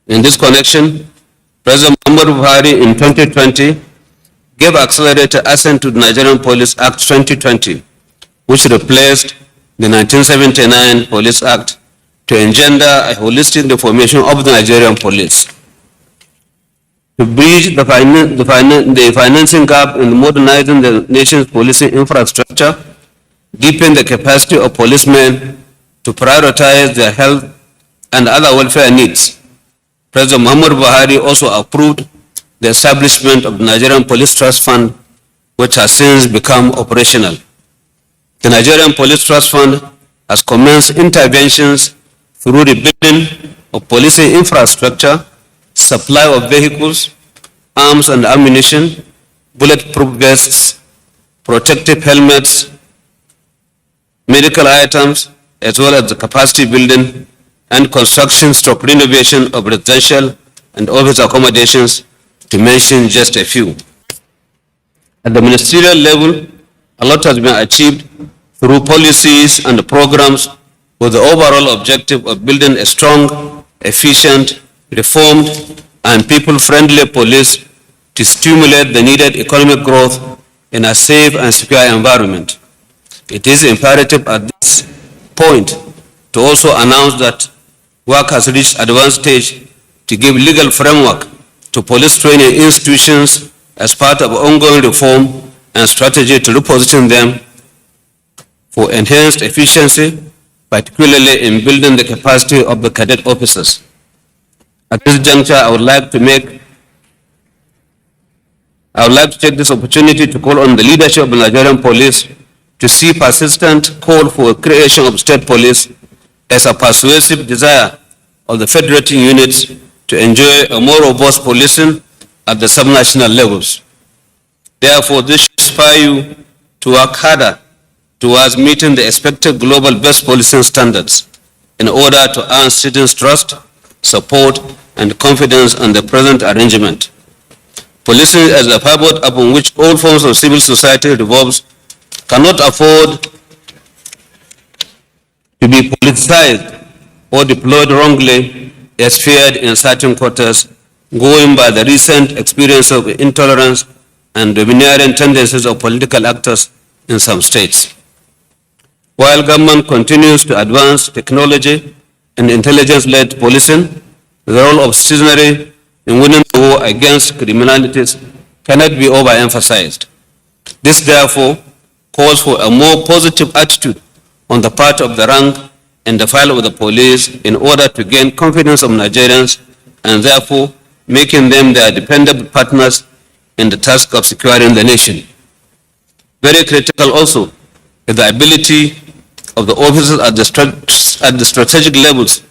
In this connection, President Muhammadu Buhari in 2020 gave accelerated assent to the Nigerian Police Act 2020, which replaced the 1979 Police Act to engender a holistic reformation of the Nigerian police. To bridge the financing gap in modernizing the nation's policing infrastructure, deepen the capacity of policemen to prioritize their health and other welfare needs, President Muhammadu Buhari also approved the establishment of the Nigerian Police Trust Fund which has since become operational. The Nigerian Police Trust Fund has commenced interventions through the building of policing infrastructure, supply of vehicles, arms and ammunition, bulletproof vests, protective helmets, medical items, as well as the capacity building and construction/renovation of residential and office accommodations, to mention just a few. At the ministerial level, a lot has been achieved through policies and programs with the overall objective of building a strong, efficient, reformed, and people-friendly police to stimulate the needed economic growth in a safe and secure environment. It is imperative at this point to also announce that work has reached advanced stage to give legal framework to police training institutions as part of ongoing reform and strategy to reposition them for enhanced efficiency, particularly in building the capacity of the cadet officers. At this juncture, I would like to take this opportunity to call on the leadership of the Nigerian police to see persistent call for creation of state police as a persuasive desire of the federating units to enjoy a more robust policing at the subnational levels. Therefore, this should inspire you to work harder towards meeting the expected global best policing standards in order to earn citizens' trust, support, and confidence in the present arrangement. Policing as a pivot upon which all forms of civil society revolves cannot afford to be politicized or deployed wrongly as feared in certain quarters, going by the recent experience of intolerance and domineering tendencies of political actors in some states. While government continues to advance technology and intelligence-led policing, the role of citizenry in winning the war against criminalities cannot be overemphasized. This therefore calls for a more positive attitude on the part of the rank and the file of the police in order to gain confidence of Nigerians and therefore making them their dependable partners in the task of securing the nation. Very critical also is the ability of the officers at the strategic levels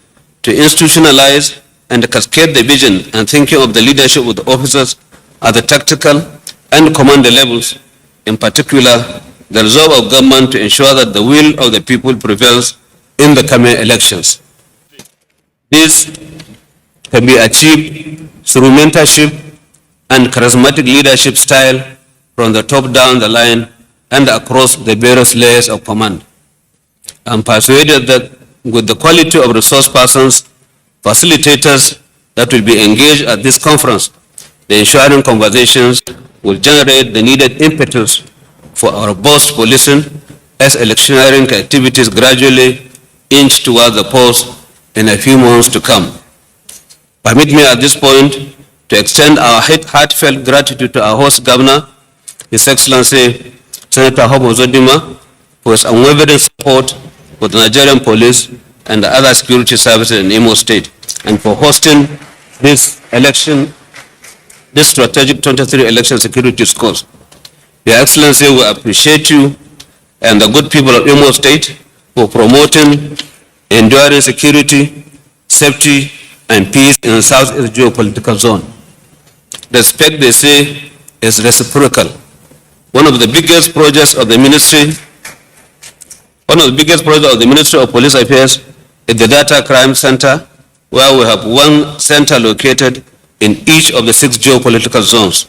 to institutionalize and cascade the vision and thinking of the leadership of the officers at the tactical and commander levels, in particular, the resolve of government to ensure that the will of the people prevails in the coming elections. This can be achieved through mentorship and charismatic leadership style from the top down the line and across the various layers of command. I'm persuaded that with the quality of resource persons, facilitators that will be engaged at this conference, the ensuing conversations will generate the needed impetus for our robust policing as electioneering activities gradually inch towards the polls in a few months to come. Permit me at this point to extend our heartfelt gratitude to our host governor, His Excellency Senator Hope Uzodinma, for his unwavering support for the Nigerian police and the other security services in Imo State, and for hosting this strategic 23 election security course. Your Excellency, we appreciate you and the good people of Imo State for promoting enduring security, safety, and peace in the Southeast geopolitical zone. Respect, they say, is reciprocal. One of the biggest projects of the Ministry of Police Affairs is the Data Crime Center, where we have one center located in each of the 6 geopolitical zones.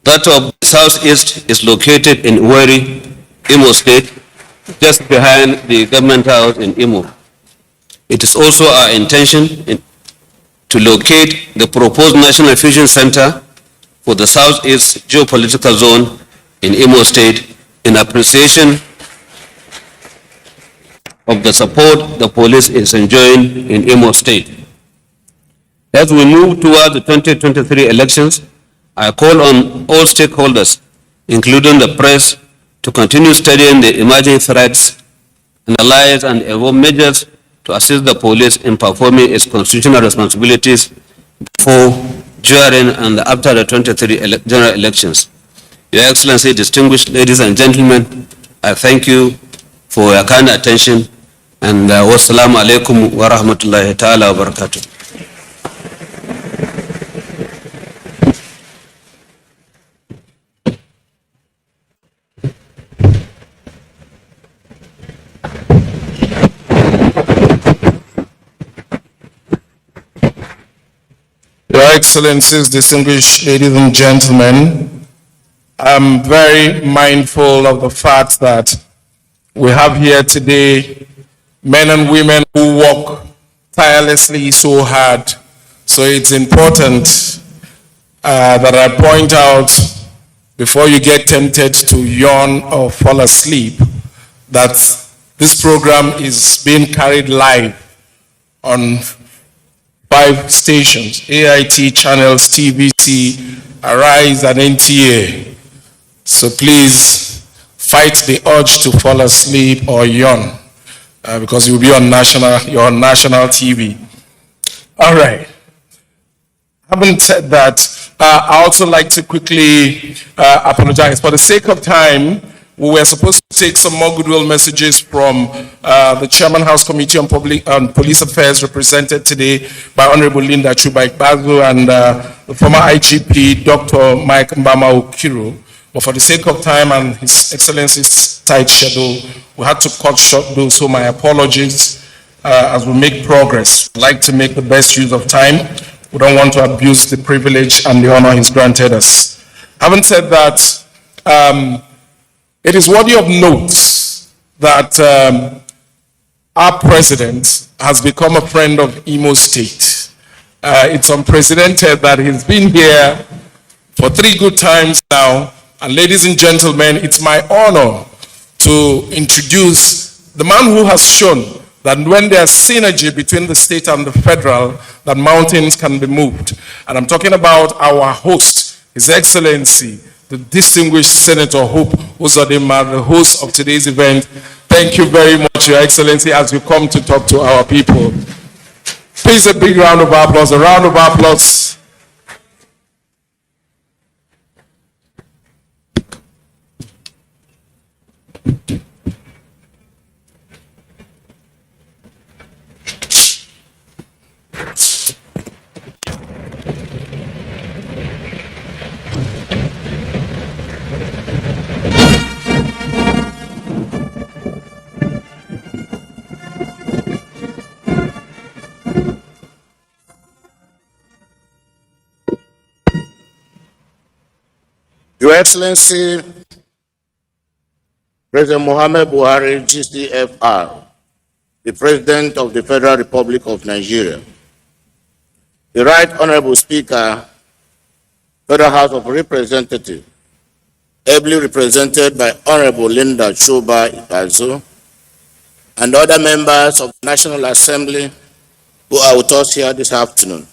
That of the Southeast is located in Uweri, Imo State, just behind the government house in Imo. It is also our intention to locate the proposed National Fusion Center for the Southeast geopolitical zone in Imo State in appreciation of the support the police is enjoying in Imo State. As we move toward the 2023 elections, I call on all stakeholders, including the press, to continue studying the emerging threats, analyze and evolve measures to assist the police in performing its constitutional responsibilities before, during, and after the 2023 general elections. Your Excellency, distinguished ladies and gentlemen, I thank you for your kind attention, and wassalamu alaikum wa rahmatullahi ta'ala wa barakatuh. Your Excellencies, distinguished ladies and gentlemen, I'm very mindful of the fact that we have here today men and women who work tirelessly so hard. So it's important that I point out, before you get tempted to yawn or fall asleep, that this program is being carried live on 5 stations: AIT channels, TVC, Arise, and NTA. So please fight the urge to fall asleep or yawn, because you'll be on you're on national TV. All right. Having said that, I also like to quickly apologize. For the sake of time, we were supposed to take some more goodwill messages from the Chairman House Committee on Police Affairs, represented today by Honorable Linda Chuba-Ikpeazu and the former IGP, Dr. Mike Mbama Okiru. But for the sake of time and His Excellency's tight schedule, we had to cut short those, so my apologies as we make progress. I'd like to make the best use of time. We don't want to abuse the privilege and the honor He's granted us. Having said that, it is worthy of note that our president has become a friend of Imo State. It's unprecedented that he's been here for 3 good times now. And ladies and gentlemen, it's my honor to introduce the man who has shown that when there's synergy between the state and the federal, that mountains can be moved. And I'm talking about our host, His Excellency, the distinguished Senator Hope Uzodinma, the host of today's event. Thank you very much, Your Excellency, as you come to talk to our people. Please, a big round of applause, a round of applause. Your Excellency, President Muhammad Buhari, GCFR, the President of the Federal Republic of Nigeria, the Right Honorable Speaker, Federal House of Representatives, ably represented by Honorable Linda Chuba-Ikpeazu, and other members of the National Assembly who are with us here this afternoon.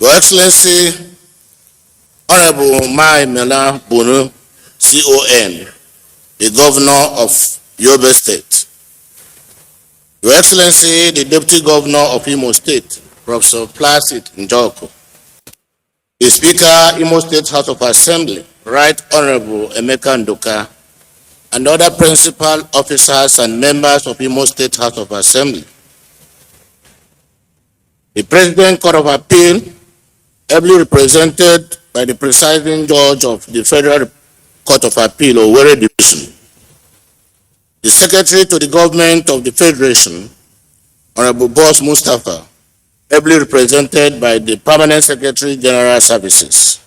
Your Excellency, Honorable Mai Mela Bunu, CON, the Governor of Yobe State. Your Excellency, the Deputy Governor of Imo State, Professor Placid Njoko. The Speaker, Imo State House of Assembly, Right Honorable Emeka Nduka, and other principal officers and members of Imo State House of Assembly. The President Court of Appeal, ably represented by the presiding judge of the Federal Court of Appeal, Owerri Division. The Secretary to the Government of the Federation, Honorable Boss Mustafa, ably represented by the Permanent Secretary General Services.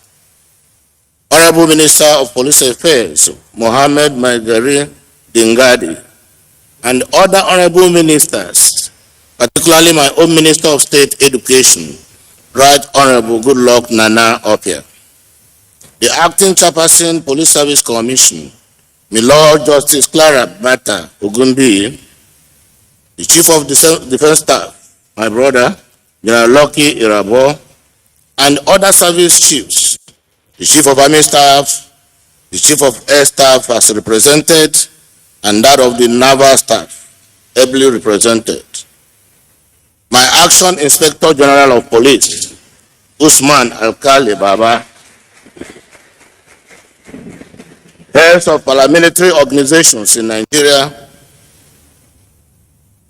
Honorable Minister of Police Affairs, Mohammed Maigari Dingadi, and other honorable ministers, particularly my own Minister of State Education, Right Honorable Goodluck Nana Opia. The Acting Chairperson, Police Service Commission, Milord Justice Clara Bata Ogunbi, the Chief of Defense Staff, my brother, General Lucky Irabo, and other service chiefs, the Chief of Army Staff, the Chief of Air Staff as represented, and that of the Naval Staff, ably represented. My Action Inspector General of Police, Usman Alkali Baba, heads of paramilitary organizations in Nigeria,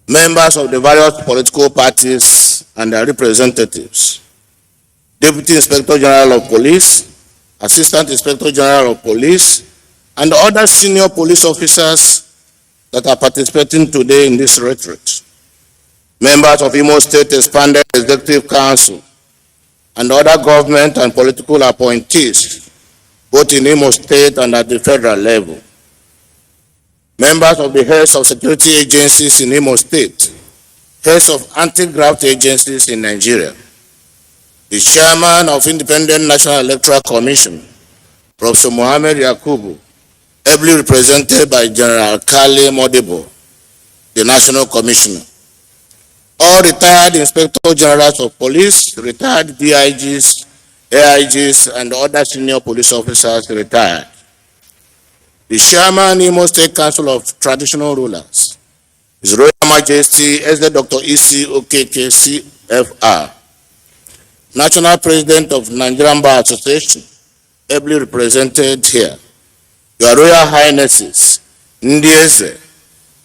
members of the various political parties and their representatives, Deputy Inspector General of Police, Assistant Inspector General of Police, and other senior police officers that are participating today in this retreat, members of Imo State Expanded Executive Council, and other government and political appointees, both in Imo State and at the federal level, members of the heads of security agencies in Imo State, heads of anti-graft agencies in Nigeria, the chairman of Independent National Electoral Commission, Professor Mohammed Yakubu, ably represented by General Kale Modibo, the National Commissioner, all retired Inspector Generals of Police, retired DIGs, AIGs, and other senior police officers retired, the Chairman, Imo State Council of Traditional Rulers, His Royal Majesty, Ezra Dr. E.C. Okeke, CFR, National President of Nigerian Bar Association, ably represented here, Your Royal Highnesses, Ndieze,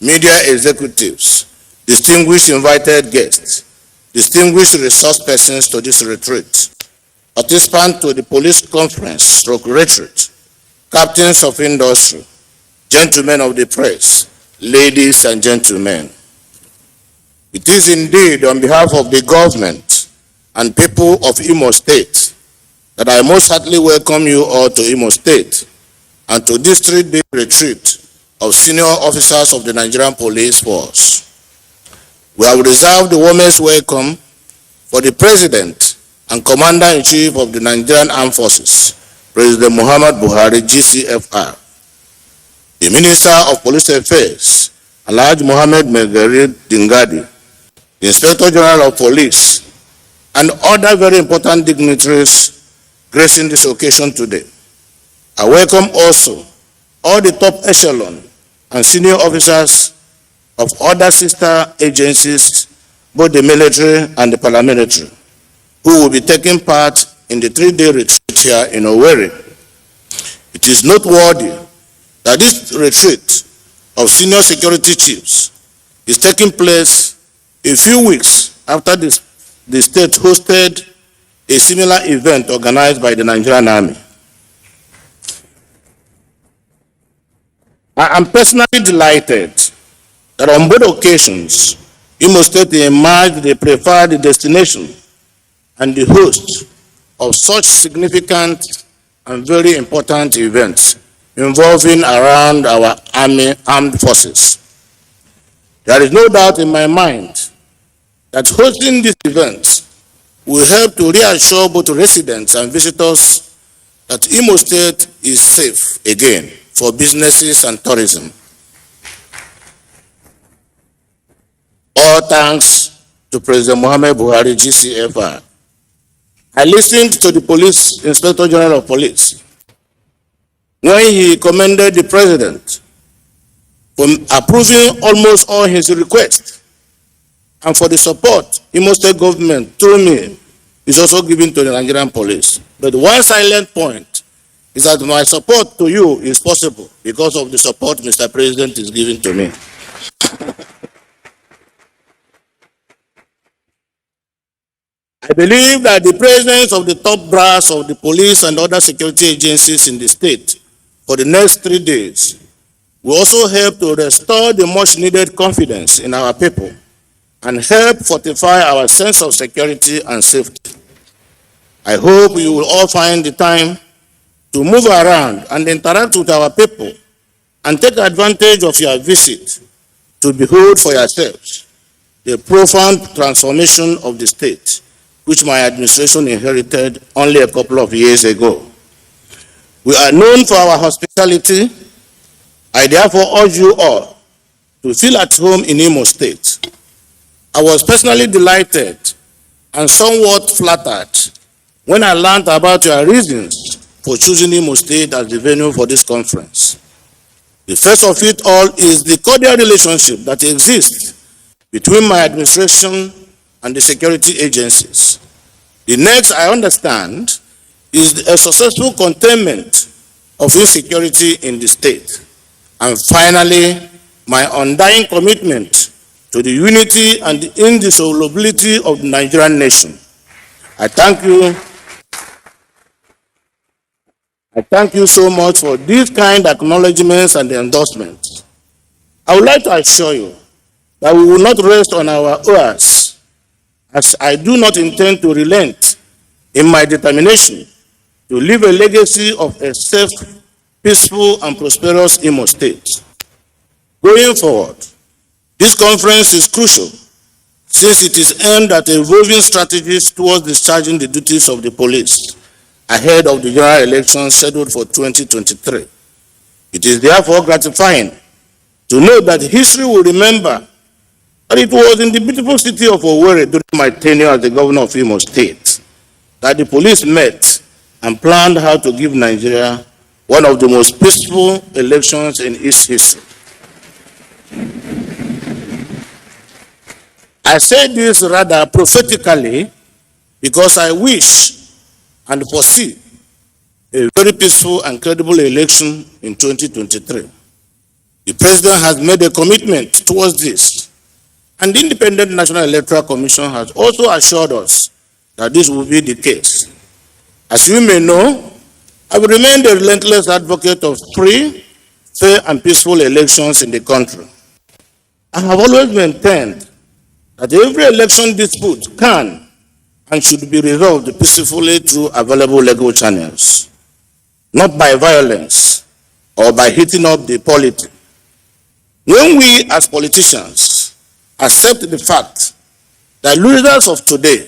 media executives, distinguished invited guests, distinguished resource persons to this retreat, participants to the police conference retreat, captains of industry, gentlemen of the press, ladies and gentlemen. It is indeed on behalf of the government and people of Imo State that I most heartily welcome you all to Imo State and to this 3-day retreat of senior officers of the Nigerian Police Force. We have reserved the warmest welcome for the President and Commander-in-Chief of the Nigerian Armed Forces, President Muhammad Buhari, GCFR, the Minister of Police Affairs, Alhaji Mohammed Megari Dingadi, the Inspector General of Police, and other very important dignitaries gracing this occasion today. I welcome also all the top echelon and senior officers of other sister agencies, both the military and the paramilitary, who will be taking part in the 3-day retreat here in Owerri. It is noteworthy that this retreat of senior security chiefs is taking place a few weeks after the state hosted a similar event organized by the Nigerian Army. I am personally delighted that on both occasions, Imo State emerged the preferred destination and the host of such significant and very important events involving around our armed forces. There is no doubt in my mind that hosting these events will help to reassure both residents and visitors that Imo State is safe again for businesses and tourism. All thanks to President Muhammad Buhari, GCFR. I listened to the Police Inspector General of Police when he commended the President for approving almost all his requests and for the support Imo State government, through me, is also giving to the Nigerian police. But one silent point is that my support to you is possible because of the support Mr. President is giving to me. I believe that the presence of the top brass of the police and other security agencies in the state for the next 3 days will also help to restore the much needed confidence in our people and help fortify our sense of security and safety. I hope you will all find the time to move around and interact with our people and take advantage of your visit to behold for yourselves the profound transformation of the state, which my administration inherited only a couple of years ago. We are known for our hospitality. I therefore urge you all to feel at home in Imo State. I was personally delighted and somewhat flattered when I learned about your reasons for choosing Imo State as the venue for this conference. The first of it all is the cordial relationship that exists between my administration and the security agencies. The next, I understand, is a successful containment of insecurity in the state. And finally, my undying commitment to the unity and the indissolubility of the Nigerian nation. I thank you. I thank you so much for these kind acknowledgements and endorsements. I would like to assure you that we will not rest on our oars, as I do not intend to relent in my determination to leave a legacy of a safe, peaceful, and prosperous Imo State. Going forward, this conference is crucial since it is aimed at evolving strategies towards discharging the duties of the police ahead of the general elections scheduled for 2023. It is therefore gratifying to know that history will remember that it was in the beautiful city of Owerri during my tenure as the governor of Imo State that the police met and planned how to give Nigeria one of the most peaceful elections in its history. I say this rather prophetically because I wish and foresee a very peaceful and credible election in 2023. The President has made a commitment towards this, and the Independent National Electoral Commission has also assured us that this will be the case. As you may know, I will remain the relentless advocate of free, fair, and peaceful elections in the country. I have always maintained that every election dispute can and should be resolved peacefully through available legal channels, not by violence or by heating up the polity. When we as politicians accept the fact that losers of today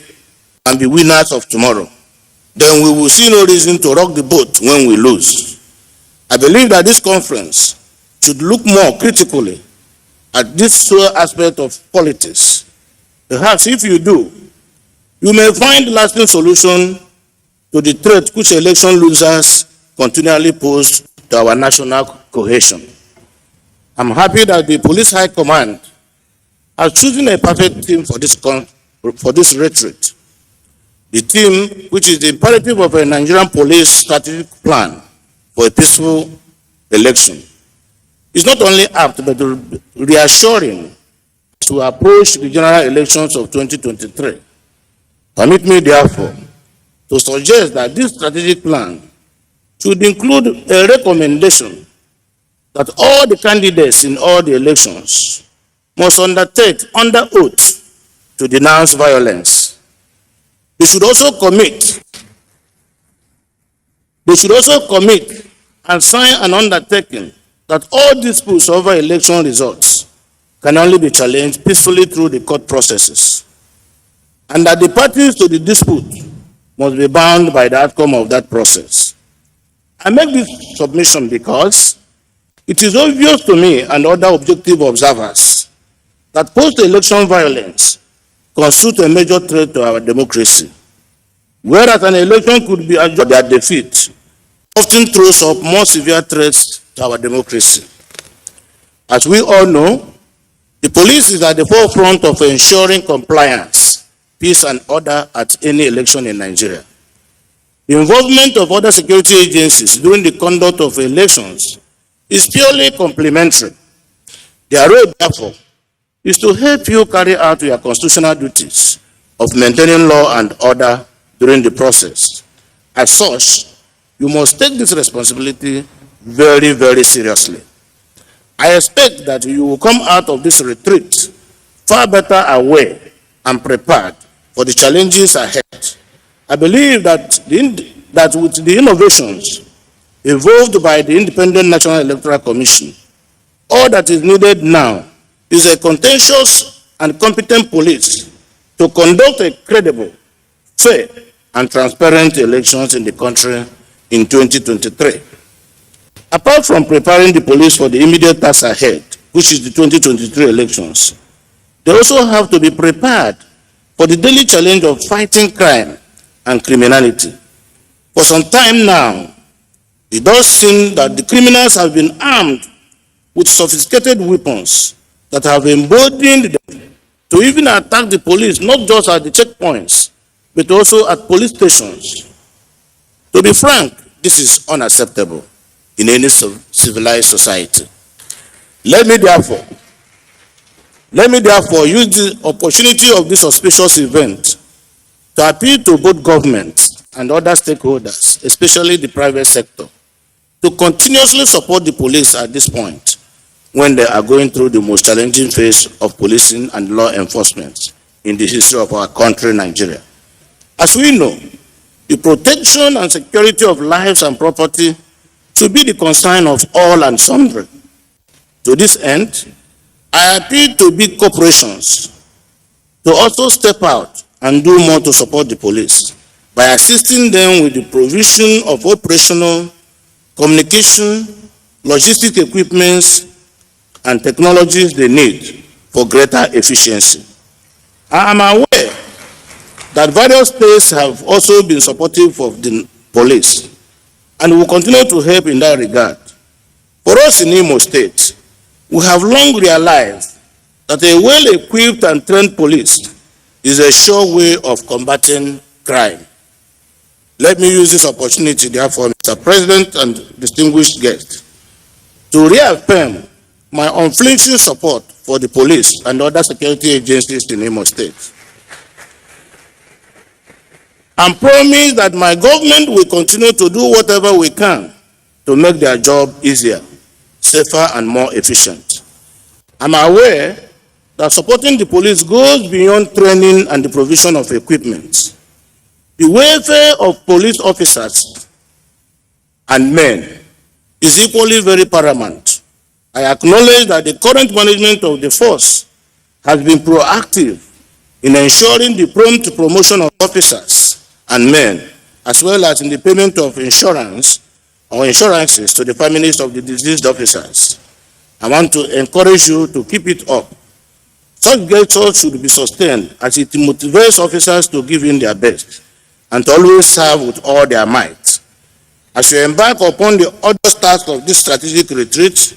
can be winners of tomorrow, then we will see no reason to rock the boat when we lose. I believe that this conference should look more critically at this aspect of politics. Perhaps if you do, you may find lasting solution to the threat which election losers continually pose to our national cohesion. I'm happy that the Police High Command has chosen a perfect team for this retreat. The team, which is the imperative of a Nigerian police strategic plan for a peaceful election, is not only apt but reassuring to approach the general elections of 2023. Permit me, therefore, to suggest that this strategic plan should include a recommendation that all the candidates in all the elections must undertake under oath to denounce violence. They should also commit and sign an undertaking that all disputes over election results can only be challenged peacefully through the court processes, and that the parties to the dispute must be bound by the outcome of that process. I make this submission because it is obvious to me and other objective observers that post-election violence constitutes a major threat to our democracy, whereas an election could be adjudged their defeat, often throws up more severe threats to our democracy. As we all know, the police is at the forefront of ensuring compliance, peace, and order at any election in Nigeria. The involvement of other security agencies during the conduct of elections is purely complementary. Their role, therefore, is to help you carry out your constitutional duties of maintaining law and order during the process. As such, you must take this responsibility very, very seriously. I expect that you will come out of this retreat far better aware and prepared for the challenges ahead. I believe that with the innovations evolved by the Independent National Electoral Commission, all that is needed now is a conscientious and competent police to conduct a credible, fair, and transparent elections in the country in 2023. Apart from preparing the police for the immediate task ahead, which is the 2023 elections, they also have to be prepared for the daily challenge of fighting crime and criminality. For some time now, it does seem that the criminals have been armed with sophisticated weapons that have emboldened them to even attack the police, not just at the checkpoints, but also at police stations. To be frank, this is unacceptable. in any civilized society. Let me therefore use the opportunity of this auspicious event to appeal to both government and other stakeholders, especially the private sector, to continuously support the police at this point when they are going through the most challenging phase of policing and law enforcement in the history of our country, Nigeria. As we know, the protection and security of lives and property should be the concern of all and sundry. To this end, I appeal to big corporations to also step out and do more to support the police by assisting them with the provision of operational, communication, logistic equipments, and technologies they need for greater efficiency. I am aware that various states have also been supportive of the police and will continue to help in that regard. For us in Imo State, we have long realized that a well-equipped and trained police is a sure way of combating crime. Let me use this opportunity, therefore, Mr. President and distinguished guests, to reaffirm my unflinching support for the police and other security agencies in Imo State, and promise that my government will continue to do whatever we can to make their job easier, safer, and more efficient. I'm aware that supporting the police goes beyond training and the provision of equipment. The welfare of police officers and men is equally very paramount. I acknowledge that the current management of the force has been proactive in ensuring the prompt promotion of officers and men, as well as in the payment of insurances to the families of the deceased officers. I want to encourage you to keep it up. Such gestures should be sustained as it motivates officers to give in their best and to always serve with all their might. As you embark upon the other tasks of this strategic retreat,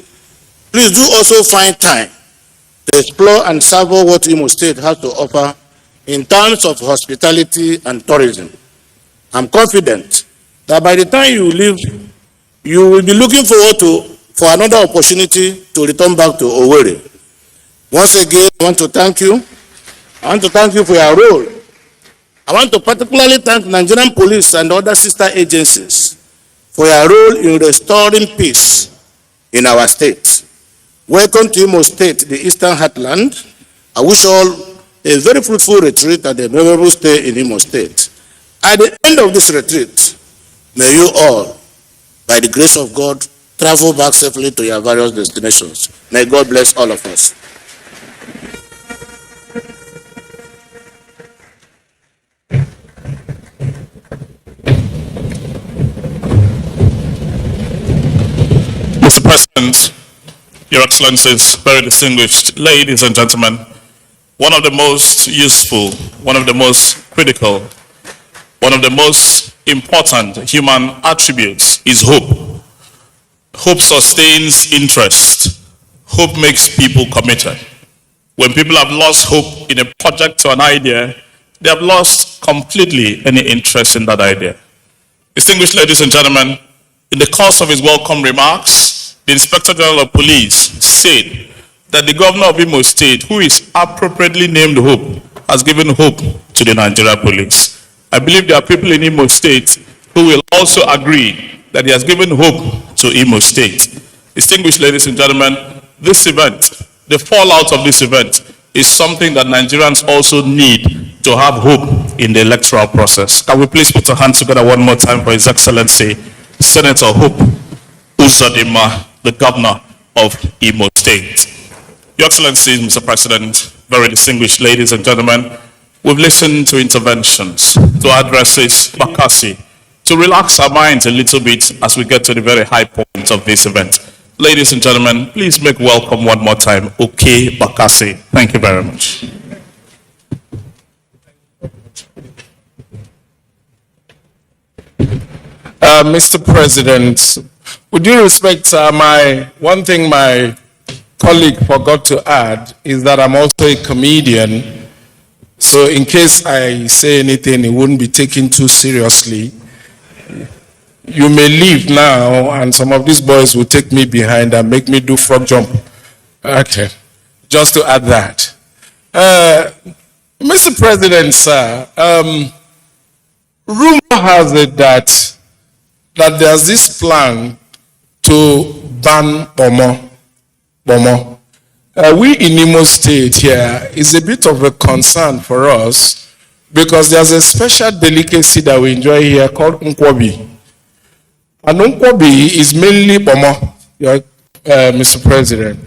please do also find time to explore and savor what Imo State has to offer in terms of hospitality and tourism. I'm confident that by the time you leave, you will be looking forward for another opportunity to return back to Owerri. Once again, I want to thank you. I want to thank you for your role. I want to particularly thank Nigerian police and other sister agencies for your role in restoring peace in our state. Welcome to Imo State, the Eastern Heartland. I wish all a very fruitful retreat and a memorable stay in Imo State. At the end of this retreat, may you all, by the grace of God, travel back safely to your various destinations. May God bless all of us. Mr. President, Your Excellencies, very distinguished ladies and gentlemen, one of the most useful, one of the most critical, one of the most important human attributes is hope. Hope sustains interest. Hope makes people committed. When people have lost hope in a project or an idea, they have lost completely any interest in that idea. Distinguished ladies and gentlemen, in the course of his welcome remarks, the Inspector General of Police said that the governor of Imo State, who is appropriately named Hope, has given hope to the Nigerian police. I believe there are people in Imo State who will also agree that he has given hope to Imo State. Distinguished ladies and gentlemen, this event, the fallout of this event, is something that Nigerians also need to have hope in the electoral process. Can we please put our hands together one more time for His Excellency, Senator Hope Uzodinma, the governor of Imo State. Your Excellency, Mr. President, very distinguished ladies and gentlemen, we've listened to interventions, to addresses, Bakassi, to relax our minds a little bit as we get to the very high point of this event. Ladies and gentlemen, please make welcome one more time, Okay Bakassi. Thank you very much. Mr. President, with due respect, one thing my colleague forgot to add is that I'm also a comedian. So in case I say anything, it wouldn't be taken too seriously. you may leave now, and some of these boys will take me behind and make me do frog jump. Okay, just to add that. Mr. President, sir, rumor has it that there's this plan to ban Bomo. We in Imo State here is a bit of a concern for us because there's a special delicacy that we enjoy here called Nkwobi. And Nkwobi is mainly Bomo, Mr. President.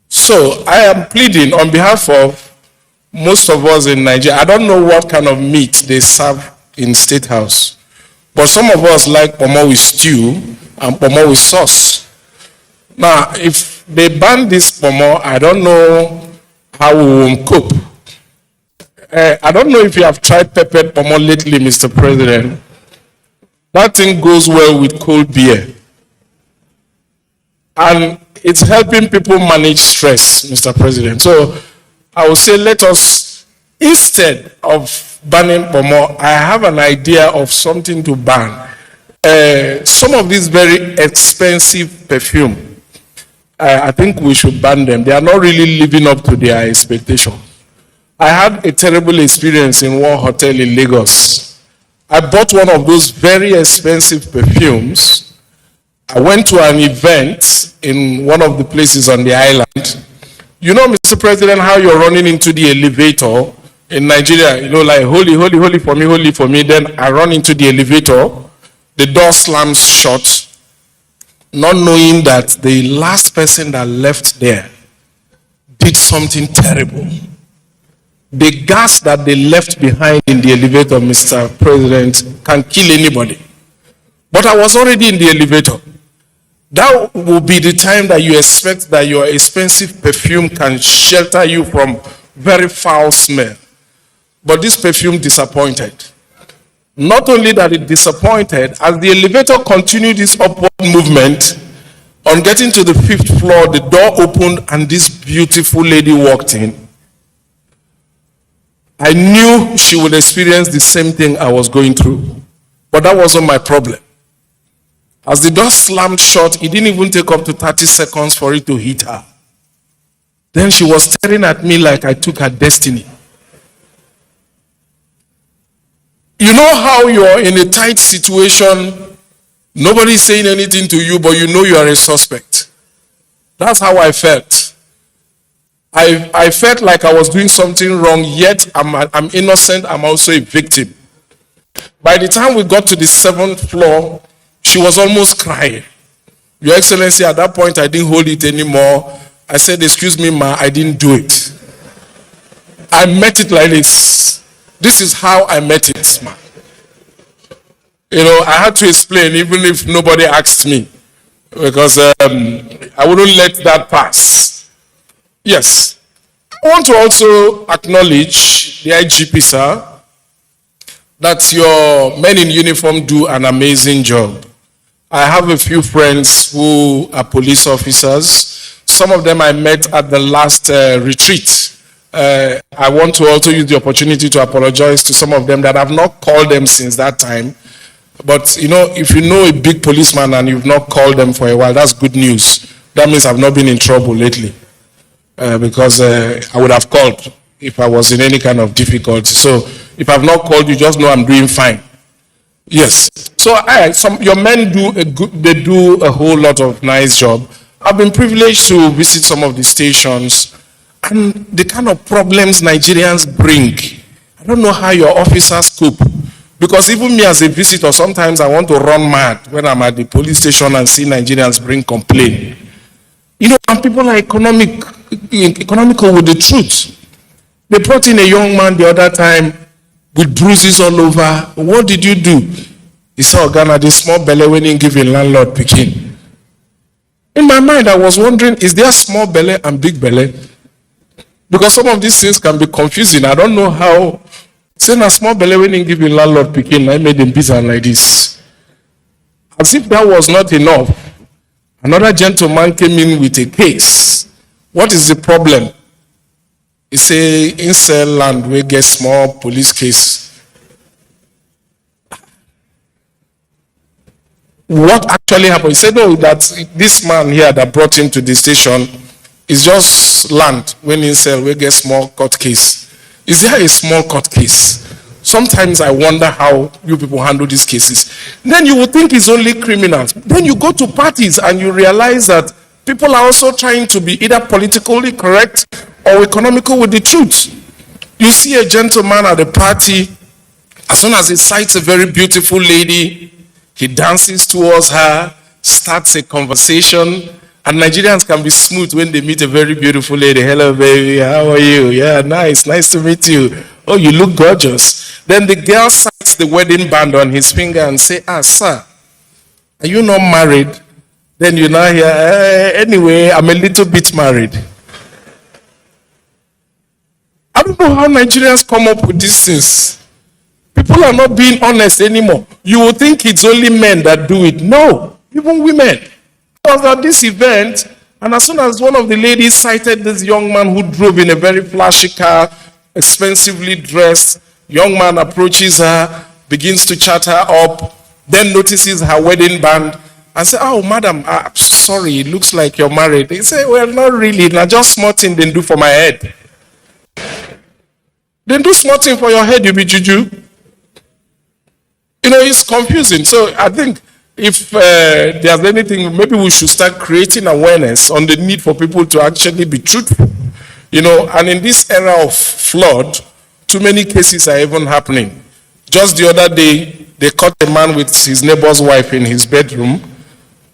So I am pleading on behalf of most of us in Nigeria. I don't know what kind of meat they serve in State House, but some of us like Bomo with stew and Bomo with sauce. Now, if they ban this Bomo, I don't know how we will cope. I don't know if you have tried peppered Bomo lately, Mr. President. That thing goes well with cold beer. And it's helping people manage stress, Mr. President. So I would say let us, instead of banning Bomo, I have an idea of something to ban. Some of these very expensive perfume, I think we should ban them. They are not really living up to their expectation. I had a terrible experience in one hotel in Lagos. I bought one of those very expensive perfumes. I went to an event in one of the places on the island. You know, Mr. President, how you're running into the elevator in Nigeria, you know, like holy for me. Then I run into the elevator, the door slams shut, not knowing that the last person that left there did something terrible. The gas that they left behind in the elevator, Mr. President, can kill anybody. But I was already in the elevator. That will be the time that you expect that your expensive perfume can shelter you from very foul smell. But this perfume disappointed. Not only that it disappointed, as the elevator continued its upward movement, on getting to the 5th floor, the door opened and this beautiful lady walked in. I knew she would experience the same thing I was going through, but that wasn't my problem. As the door slammed shut, it didn't even take up to 30 seconds for it to hit her. Then she was staring at me like I took her destiny. You know how you're in a tight situation, nobody's saying anything to you, but you know you are a suspect. That's how I felt. I felt like I was doing something wrong, yet I'm innocent, I'm also a victim. By the time we got to the 7th floor, she was almost crying. Your Excellency, at that point, I didn't hold it anymore. I said, excuse me, ma, I didn't do it. I met it like this. This is how I met it, ma. You know, I had to explain, even if nobody asked me, because I wouldn't let that pass. Yes. I want to also acknowledge the IGP, sir, that your men in uniform do an amazing job. I have a few friends who are police officers. Some of them I met at the last retreat. I want to also use the opportunity to apologize to some of them that I've not called them since that time. But, you know, if you know a big policeman and you've not called them for a while, that's good news. That means I've not been in trouble lately. Because I would have called if I was in any kind of difficulty. So if I've not called you, just know I'm doing fine. Yes. So your men do a whole lot of nice job. I've been privileged to visit some of the stations, and the kind of problems Nigerians bring, I don't know how your officers cope. Because even me as a visitor, sometimes I want to run mad when I'm at the police station and see Nigerians bring complaint. You know, and people are economical with the truth. They brought in a young man the other time with bruises all over. What did you do? He said, Ghana, this small belly when he give a landlord picking. In my mind, I was wondering, is there small belly and big belly? Because some of these things can be confusing. I don't know how. Saying a small belly when he give a landlord picking, I made him busy like this. As if that was not enough, another gentleman came in with a case. What is the problem? He say, in land, we get small police case. what actually happened. He said, no, that this man here that brought him to the station is just land when in cell, we get small court case. Is there a small court case? Sometimes I wonder how you people handle these cases. Then you would think it's only criminals. Then you go to parties and you realize that people are also trying to be either politically correct or economical with the truth. You see a gentleman at a party, as soon as he sights a very beautiful lady, he dances towards her, starts a conversation, and Nigerians can be smooth when they meet a very beautiful lady. Hello, baby, how are you? Yeah, nice to meet you. Oh, you look gorgeous. Then the girl sights the wedding band on his finger and say, sir, are you not married? Then you now hear, anyway, I'm a little bit married. I don't know how Nigerians come up with these things. People are not being honest anymore. You would think it's only men that do it. No, even women. I was at this event, and as soon as one of the ladies sighted this young man who drove in a very flashy car, expensively dressed, young man approaches her, begins to chat her up, then notices her wedding band, and says, oh, madam, sorry, it looks like you're married. He said, well, not really. Now just small thing they do for my head. Then do small thing for your head, you be juju. You know, it's confusing. So I think if there's anything, maybe we should start creating awareness on the need for people to actually be truthful. You know, and in this era of flood, too many cases are even happening. Just the other day, they caught a man with his neighbor's wife in his bedroom,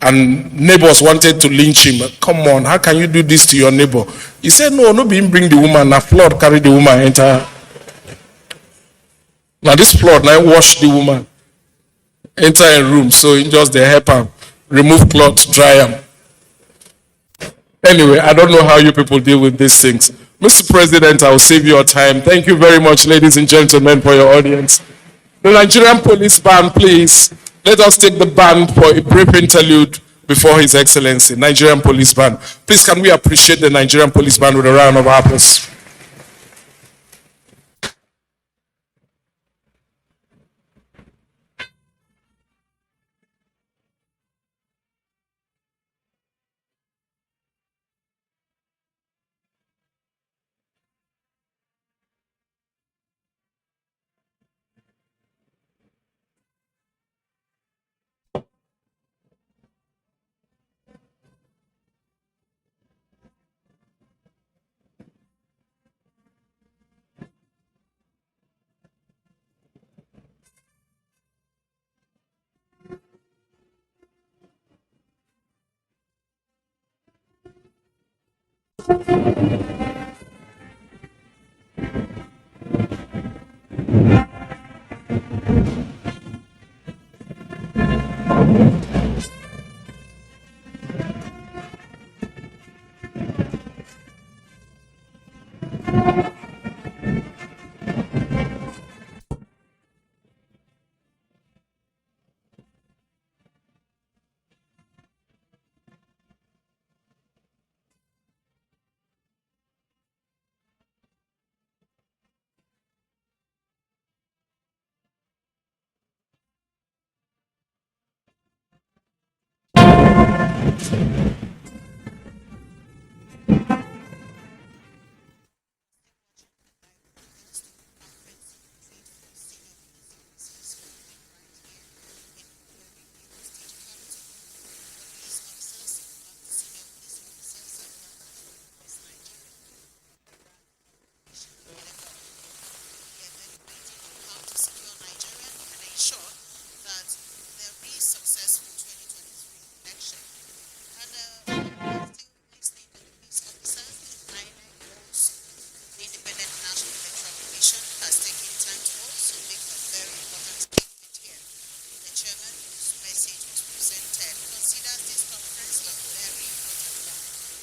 and neighbors wanted to lynch him. Come on, how can you do this to your neighbor? He said, no be him bring the woman, now flood carry the woman enter. Now this flood, now wash the woman, enter a room, so he just they help him, remove clothes, dry him. Anyway, I don't know how you people deal with these things. Mr. President, I will save your time. Thank you very much, ladies and gentlemen, for your audience. The Nigerian Police Band, please. Let us take the band for a brief interlude before His Excellency, Nigerian Police Band. Please, can we appreciate the Nigerian Police Band with a round of applause?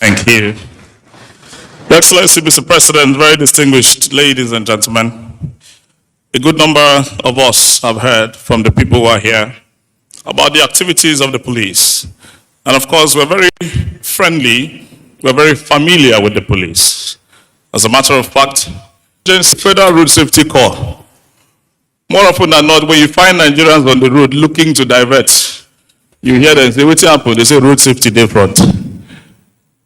Thank you. Your Excellency, Mr. President, very distinguished ladies and gentlemen, a good number of us have heard from the people who are here about the activities of the police. And of course, we're very friendly, we're very familiar with the police. As a matter of fact, the Federal Road Safety Corps, more often than not, when you find Nigerians on the road looking to divert, You hear them say, "What's happened?" They say road safety day front.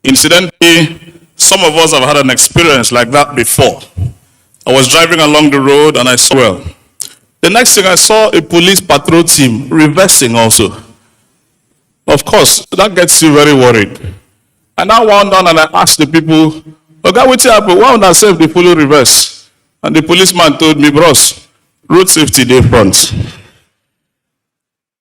Incidentally, some of us have had an experience like that before. I was driving along the road and I saw, well, the next thing I saw a police patrol team reversing also. Of course, that gets you very worried. And I went down and I asked the people, "Okay, what's happened? Why would I say if they follow reverse?" And the policeman told me, "Bros, road safety day front."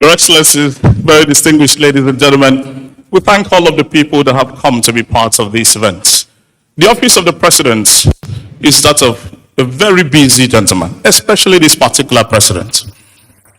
Your Excellencies, very distinguished ladies and gentlemen, we thank all of the people that have come to be part of this event. The office of the President is that of a very busy gentleman, especially this particular President.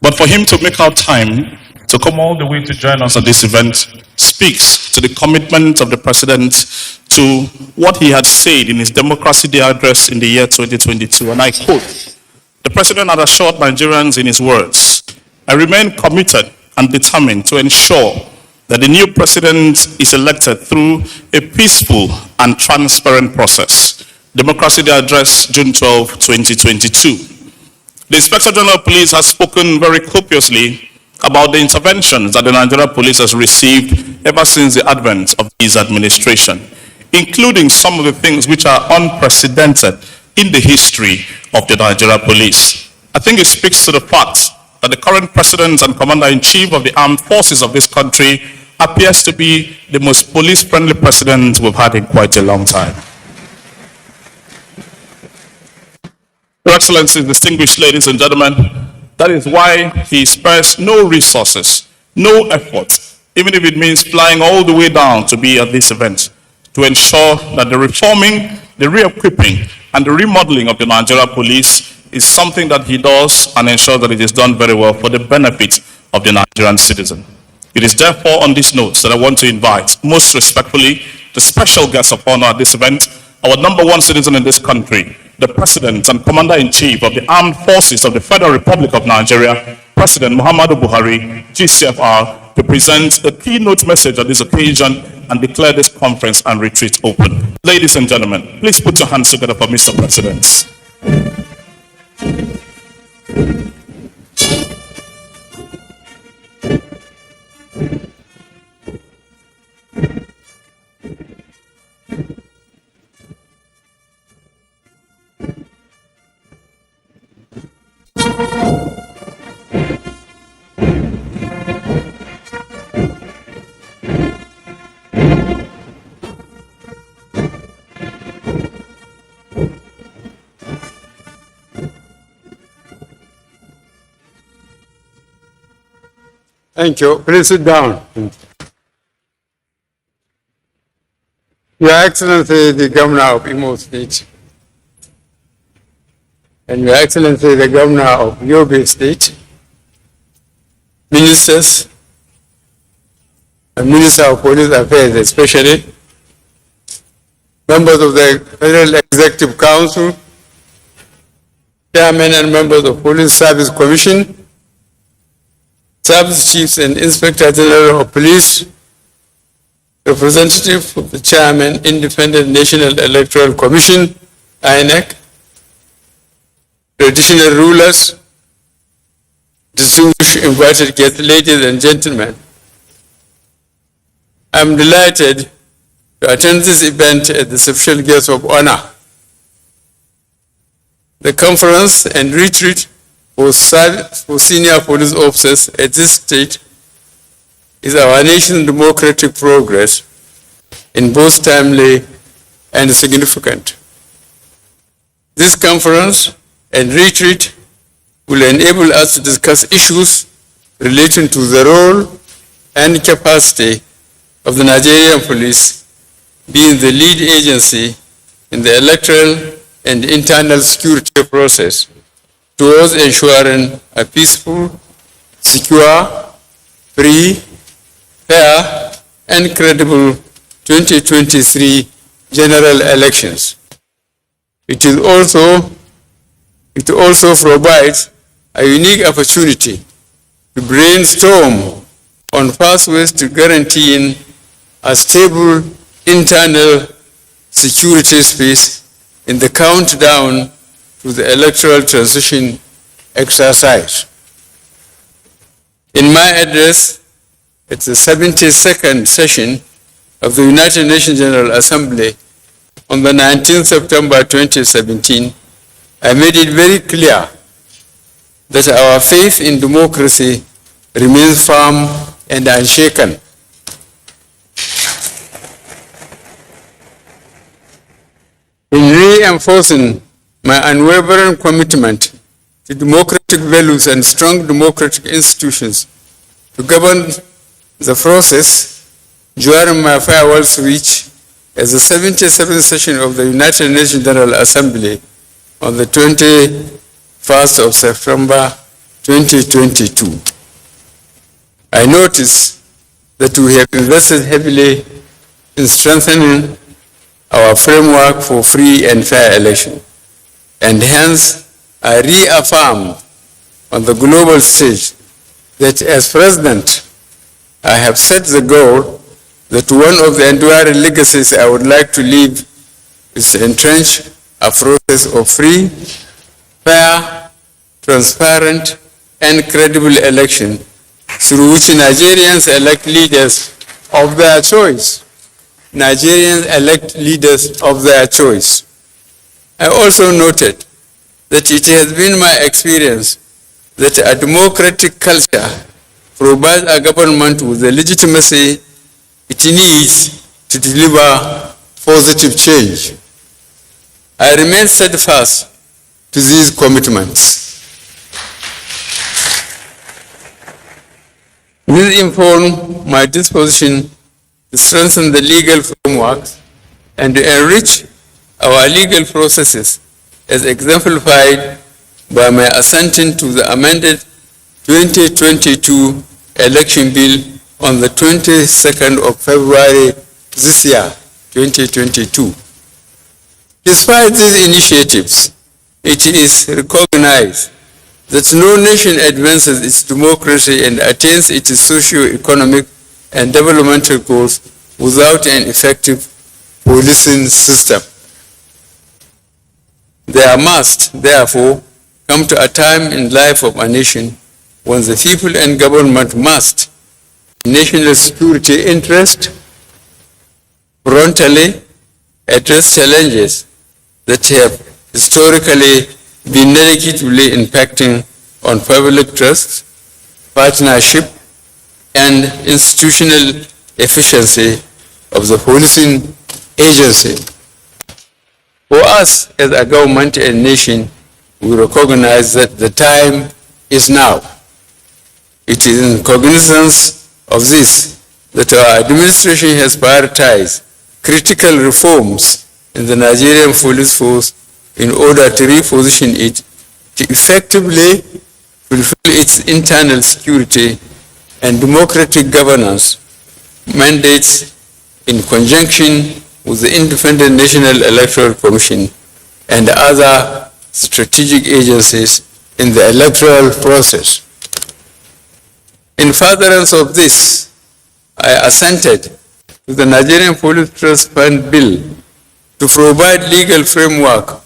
But for him to make out time to come all the way to join us at this event speaks to the commitment of the President to what he had said in his Democracy Day address in the year 2022. And I quote, the President had assured Nigerians in his words, "I remain committed and determined to ensure that the new President is elected through a peaceful and transparent process." Democracy Day address, June 12, 2022. The Inspector General of Police has spoken very copiously about the interventions that the Nigerian police has received ever since the advent of his administration, including some of the things which are unprecedented in the history of the Nigerian police. I think it speaks to the fact that the current President and Commander-in-Chief of the Armed Forces of this country appears to be the most police-friendly President we've had in quite a long time. Your Excellencies, distinguished ladies and gentlemen, that is why he spares no resources, no effort, even if it means flying all the way down to be at this event, to ensure that the reforming, the re-equipping, and the remodeling of the Nigerian police is something that he does and ensures that it is done very well for the benefit of the Nigerian citizen. It is therefore on these notes that I want to invite, most respectfully, the special guest of honor at this event, our number one citizen in this country, the President and Commander-in-Chief of the Armed Forces of the Federal Republic of Nigeria, President Muhammadu Buhari, GCFR, to present a keynote message on this occasion and declare this conference and retreat open. Ladies and gentlemen, please put your hands together for Mr. President. Thank you. Please sit down. Your Excellency, the Governor of Imo State, and Your Excellency, the Governor of Yobe State, ministers, and Minister of Police Affairs especially, members of the Federal Executive Council, chairmen and members of Police Service Commission, Service Chiefs and Inspector General of Police, representative of the Chairman, Independent National Electoral Commission, INEC, traditional rulers, distinguished invited guests, ladies and gentlemen. I'm delighted to attend this event as the special guest of honor. The conference and retreat for senior police officers at this state is our nation's democratic progress in both timely and significant. This conference and retreat will enable us to discuss issues relating to the role and capacity of the Nigerian police, being the lead agency in the electoral and internal security process towards ensuring a peaceful, secure, free, fair, and credible 2023 general elections. It also provides a unique opportunity to brainstorm on pathways to guaranteeing a stable internal security space in the countdown to the electoral transition exercise. In my address at the 72nd session of the United Nations General Assembly on the 19th September 2017, I made it very clear that our faith in democracy remains firm and unshaken. In reinforcing my unwavering commitment to democratic values and strong democratic institutions to govern the process during my farewell speech at the 77th session of the United Nations General Assembly on the 21st of September 2022. I notice that we have invested heavily in strengthening our framework for free and fair election, and hence I reaffirm on the global stage that as President, I have set the goal that one of the enduring legacies I would like to leave is to entrench a process of free, fair, transparent, and credible election through which Nigerians elect leaders of their choice. Nigerians elect leaders of their choice. I also noted that it has been my experience that a democratic culture provides a government with the legitimacy it needs to deliver positive change. I remain steadfast to these commitments. This informs my disposition to strengthen the legal framework and to enrich our legal processes as exemplified by my assenting to the amended 2022 election bill on the 22nd of February this year, 2022. Despite these initiatives, it is recognized that no nation advances its democracy and attains its socio-economic and developmental goals without an effective policing system. There must, therefore, come to a time in life of a nation when the people and government must, in national security interest, frontally address challenges that have historically been negatively impacting on public trust, partnership, and institutional efficiency of the policing agency. For us as a government and nation, we recognize that the time is now. It is in cognizance of this that our administration has prioritized critical reforms in the Nigerian police force in order to reposition it to effectively fulfill its internal security and democratic governance mandates in conjunction with the Independent National Electoral Commission and other strategic agencies in the electoral process. In furtherance of this, I assented to the Nigerian Police Trust Fund Bill to provide legal framework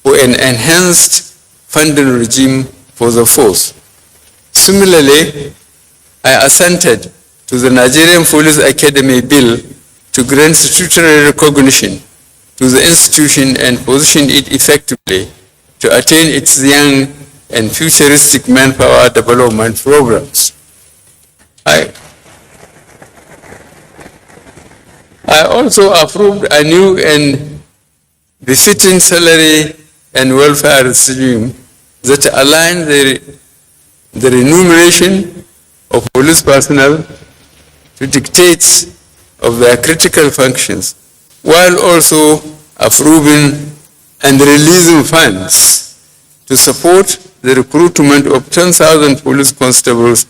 for an enhanced funding regime for the force. Similarly, I assented to the Nigerian Police Academy Bill to grant statutory recognition to the institution and position it effectively to attain its young and futuristic manpower development programs. I also approved a new and befitting salary and welfare regime that aligns the remuneration of police personnel to dictates of their critical functions, while also approving and releasing funds to support the recruitment of 10,000 police constables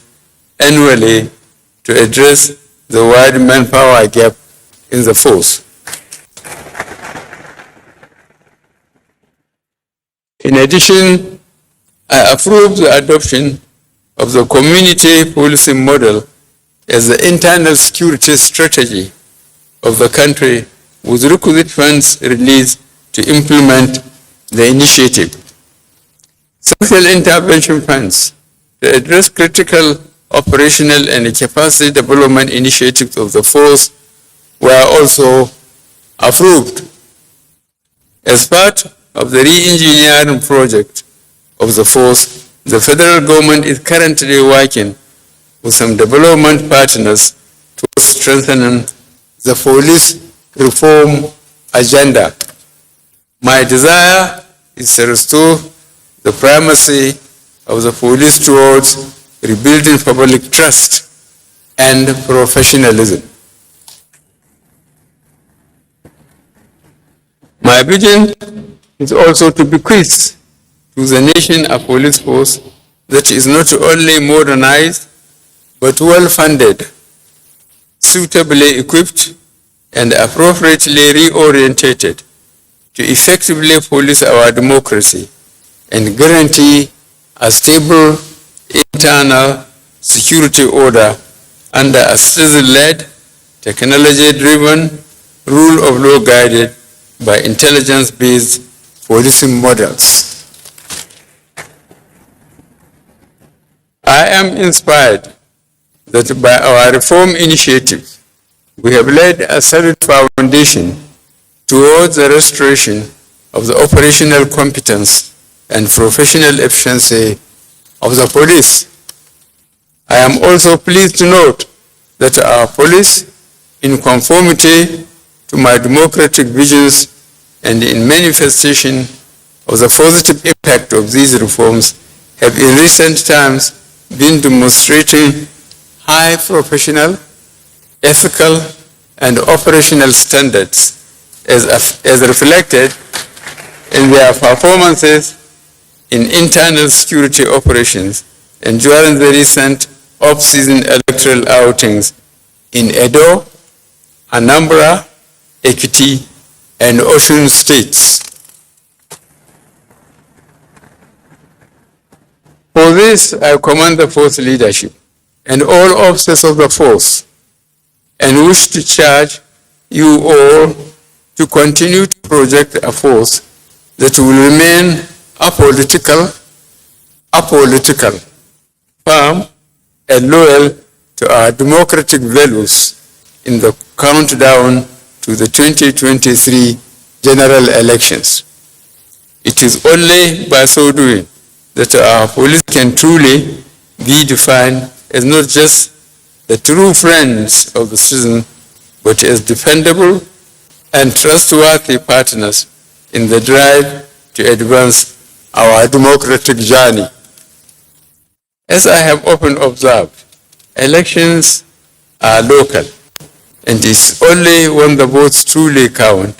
annually to address the wide manpower gap in the force. In addition, I approved the adoption of the community policing model as the internal security strategy of the country, with requisite funds released to implement the initiative. Social intervention funds to address critical operational and capacity development initiatives of the force were also approved. As part of the re-engineering project of the force, the federal government is currently working with some development partners towards strengthening the police reform agenda. My desire is to restore the primacy of the police towards rebuilding public trust and professionalism. My vision is also to bequeath to the nation a police force that is not only modernized, but well-funded, suitably equipped, and appropriately reorientated to effectively police our democracy and guarantee a stable internal security order under a citizen-led, technology-driven, rule of law guided by intelligence-based policing models. I am inspired that by our reform initiative, we have laid a solid foundation towards the restoration of the operational competence and professional efficiency of the police. I am also pleased to note that our police, in conformity to my democratic visions and in manifestation of the positive impact of these reforms, have in recent times been demonstrating high professional, ethical, and operational standards as reflected in their performances in internal security operations and during the recent off-season electoral outings in Edo, Anambra, Ekiti, and Osun states. For this, I commend the force leadership and all officers of the force and wish to charge you all to continue to project a force that will remain apolitical, firm, and loyal to our democratic values in the countdown to the 2023 general elections. It is only by so doing that our police can truly be defined as not just the true friends of the citizen, but as dependable and trustworthy partners in the drive to advance our democratic journey. As I have often observed, elections are local, and it's only when the votes truly count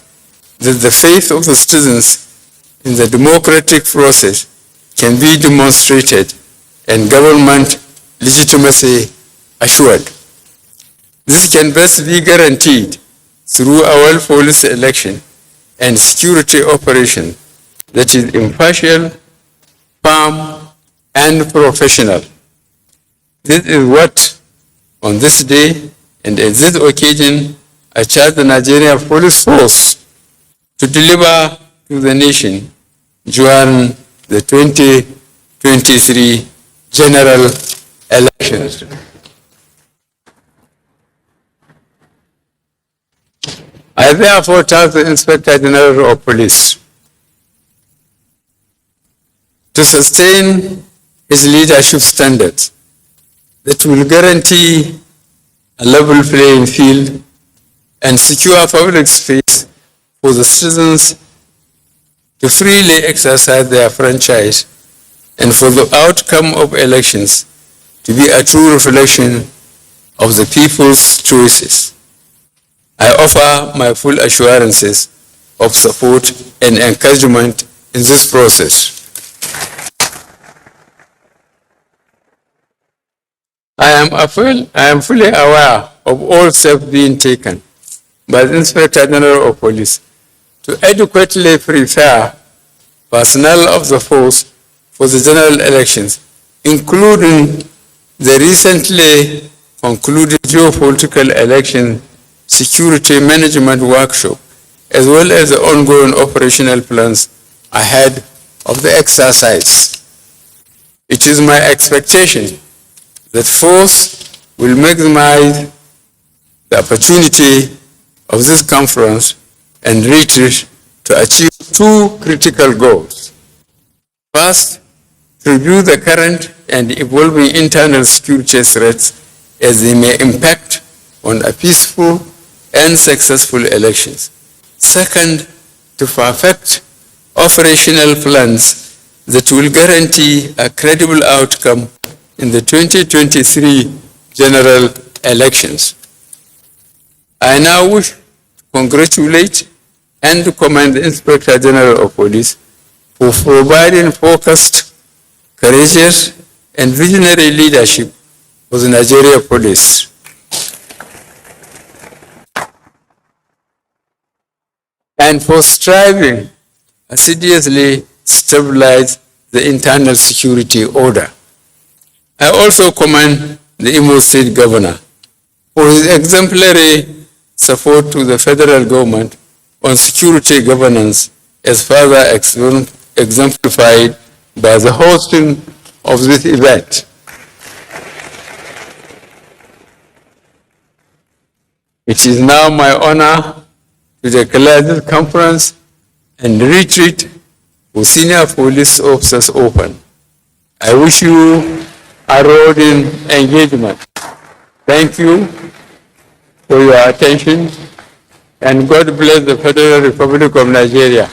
that the faith of the citizens in the democratic process can be demonstrated and government legitimacy assured. This can best be guaranteed through a well-policed election and security operation that is impartial, firm, and professional. This is what, on this day and at this occasion, I charge the Nigerian Police Force to deliver to the nation during the 2023 general elections. I therefore task the Inspector General of Police to sustain his leadership standards that will guarantee a level playing field and secure public space for the citizens to freely exercise their franchise and for the outcome of elections to be a true reflection of the people's choices. I offer my full assurances of support and encouragement in this process. I am fully aware of all steps being taken by the Inspector General of Police to adequately prepare personnel of the force for the general elections, including the recently concluded geopolitical election security management workshop, as well as the ongoing operational plans ahead of the exercise. It is my expectation that force will maximize the opportunity of this conference and retreat to achieve two critical goals. First, to review the current and evolving internal security threats as they may impact on a peaceful and successful elections. Second, to perfect operational plans that will guarantee a credible outcome in the 2023 general elections. I now wish to congratulate and to commend the Inspector General of Police for providing focused, courageous, and visionary leadership for the Nigeria Police. And for striving assiduously stabilize the internal security order. I also commend the Imo State Governor for his exemplary support to the federal government on security governance as further exemplified by the hosting of this event. It is now my honor to declare this conference and retreat for senior police officers open. I wish you a rewarding engagement. Thank you for your attention, and God bless the Federal Republic of Nigeria.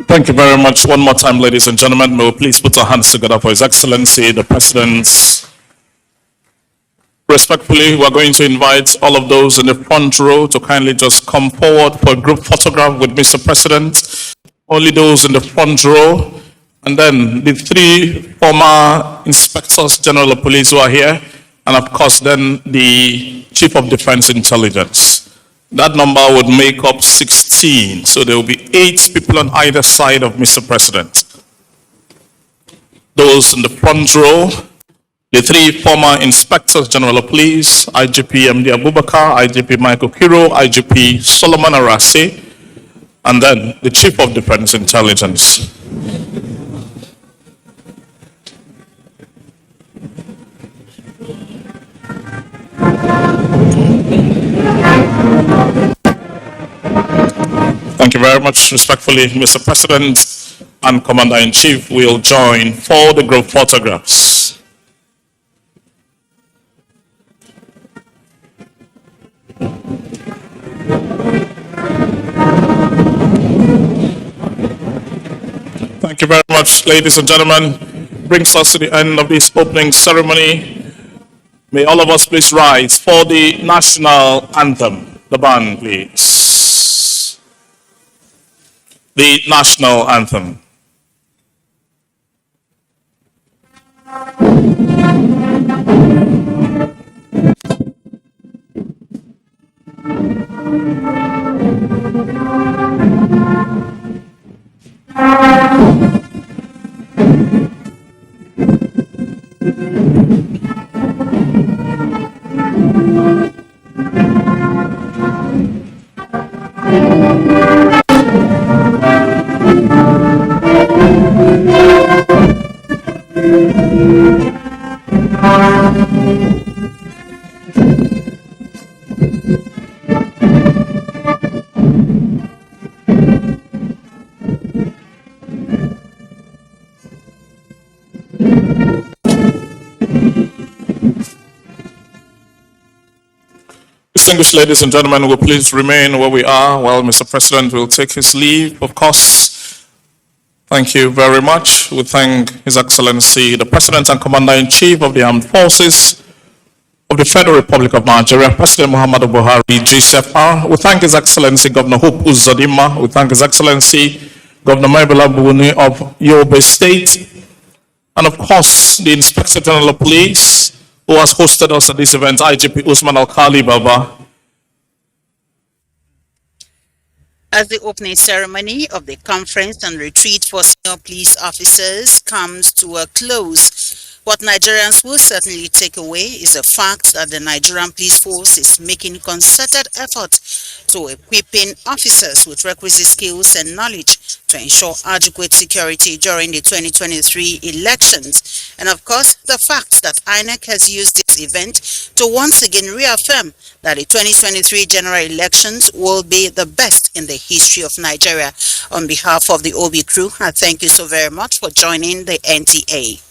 Thank you very much. One more time, ladies and gentlemen, may we please put our hands together for His Excellency, the President. Respectfully, we're going to invite all of those in the front row to kindly just come forward for a group photograph with Mr. President. Only those in the front row, and then the three former Inspectors General of Police who are here, and of course then the Chief of Defense Intelligence. That number would make up 16, so there will be 8 people on either side of Mr. President. Those in the front row, the 3 former Inspectors General of Police, IGP MD Abubakar, IGP Michael Kiro, IGP Solomon Arase, and then the Chief of Defense Intelligence. Thank you very much. Respectfully, Mr. President and Commander-in-Chief will join for the group photographs. Thank you very much, ladies and gentlemen. Brings us to the end of this opening ceremony. May all of us please rise for the national anthem. The band, please. The national anthem. Distinguished ladies and gentlemen, will please remain where we are while Mr. President will take his leave, of course. Thank you very much. We thank His Excellency, the President and Commander-in-Chief of the Armed Forces of the Federal Republic of Nigeria, President Muhammadu Buhari, GCFR. We thank His Excellency, Governor Hope Uzodinma. We thank His Excellency, Governor Maibela Buni of Yobe State. And of course, the Inspector General of Police, who has hosted us at this event, IGP Usman Alkali Baba. As the opening ceremony of the conference and retreat for senior police officers comes to a close, what Nigerians will certainly take away is the fact that the Nigerian police force is making concerted efforts to equipping officers with requisite skills and knowledge to ensure adequate security during the 2023 elections. And of course, the fact that INEC has used this event to once again reaffirm that the 2023 general elections will be the best in the history of Nigeria. On behalf of the OB crew, I thank you so very much for joining the NTA.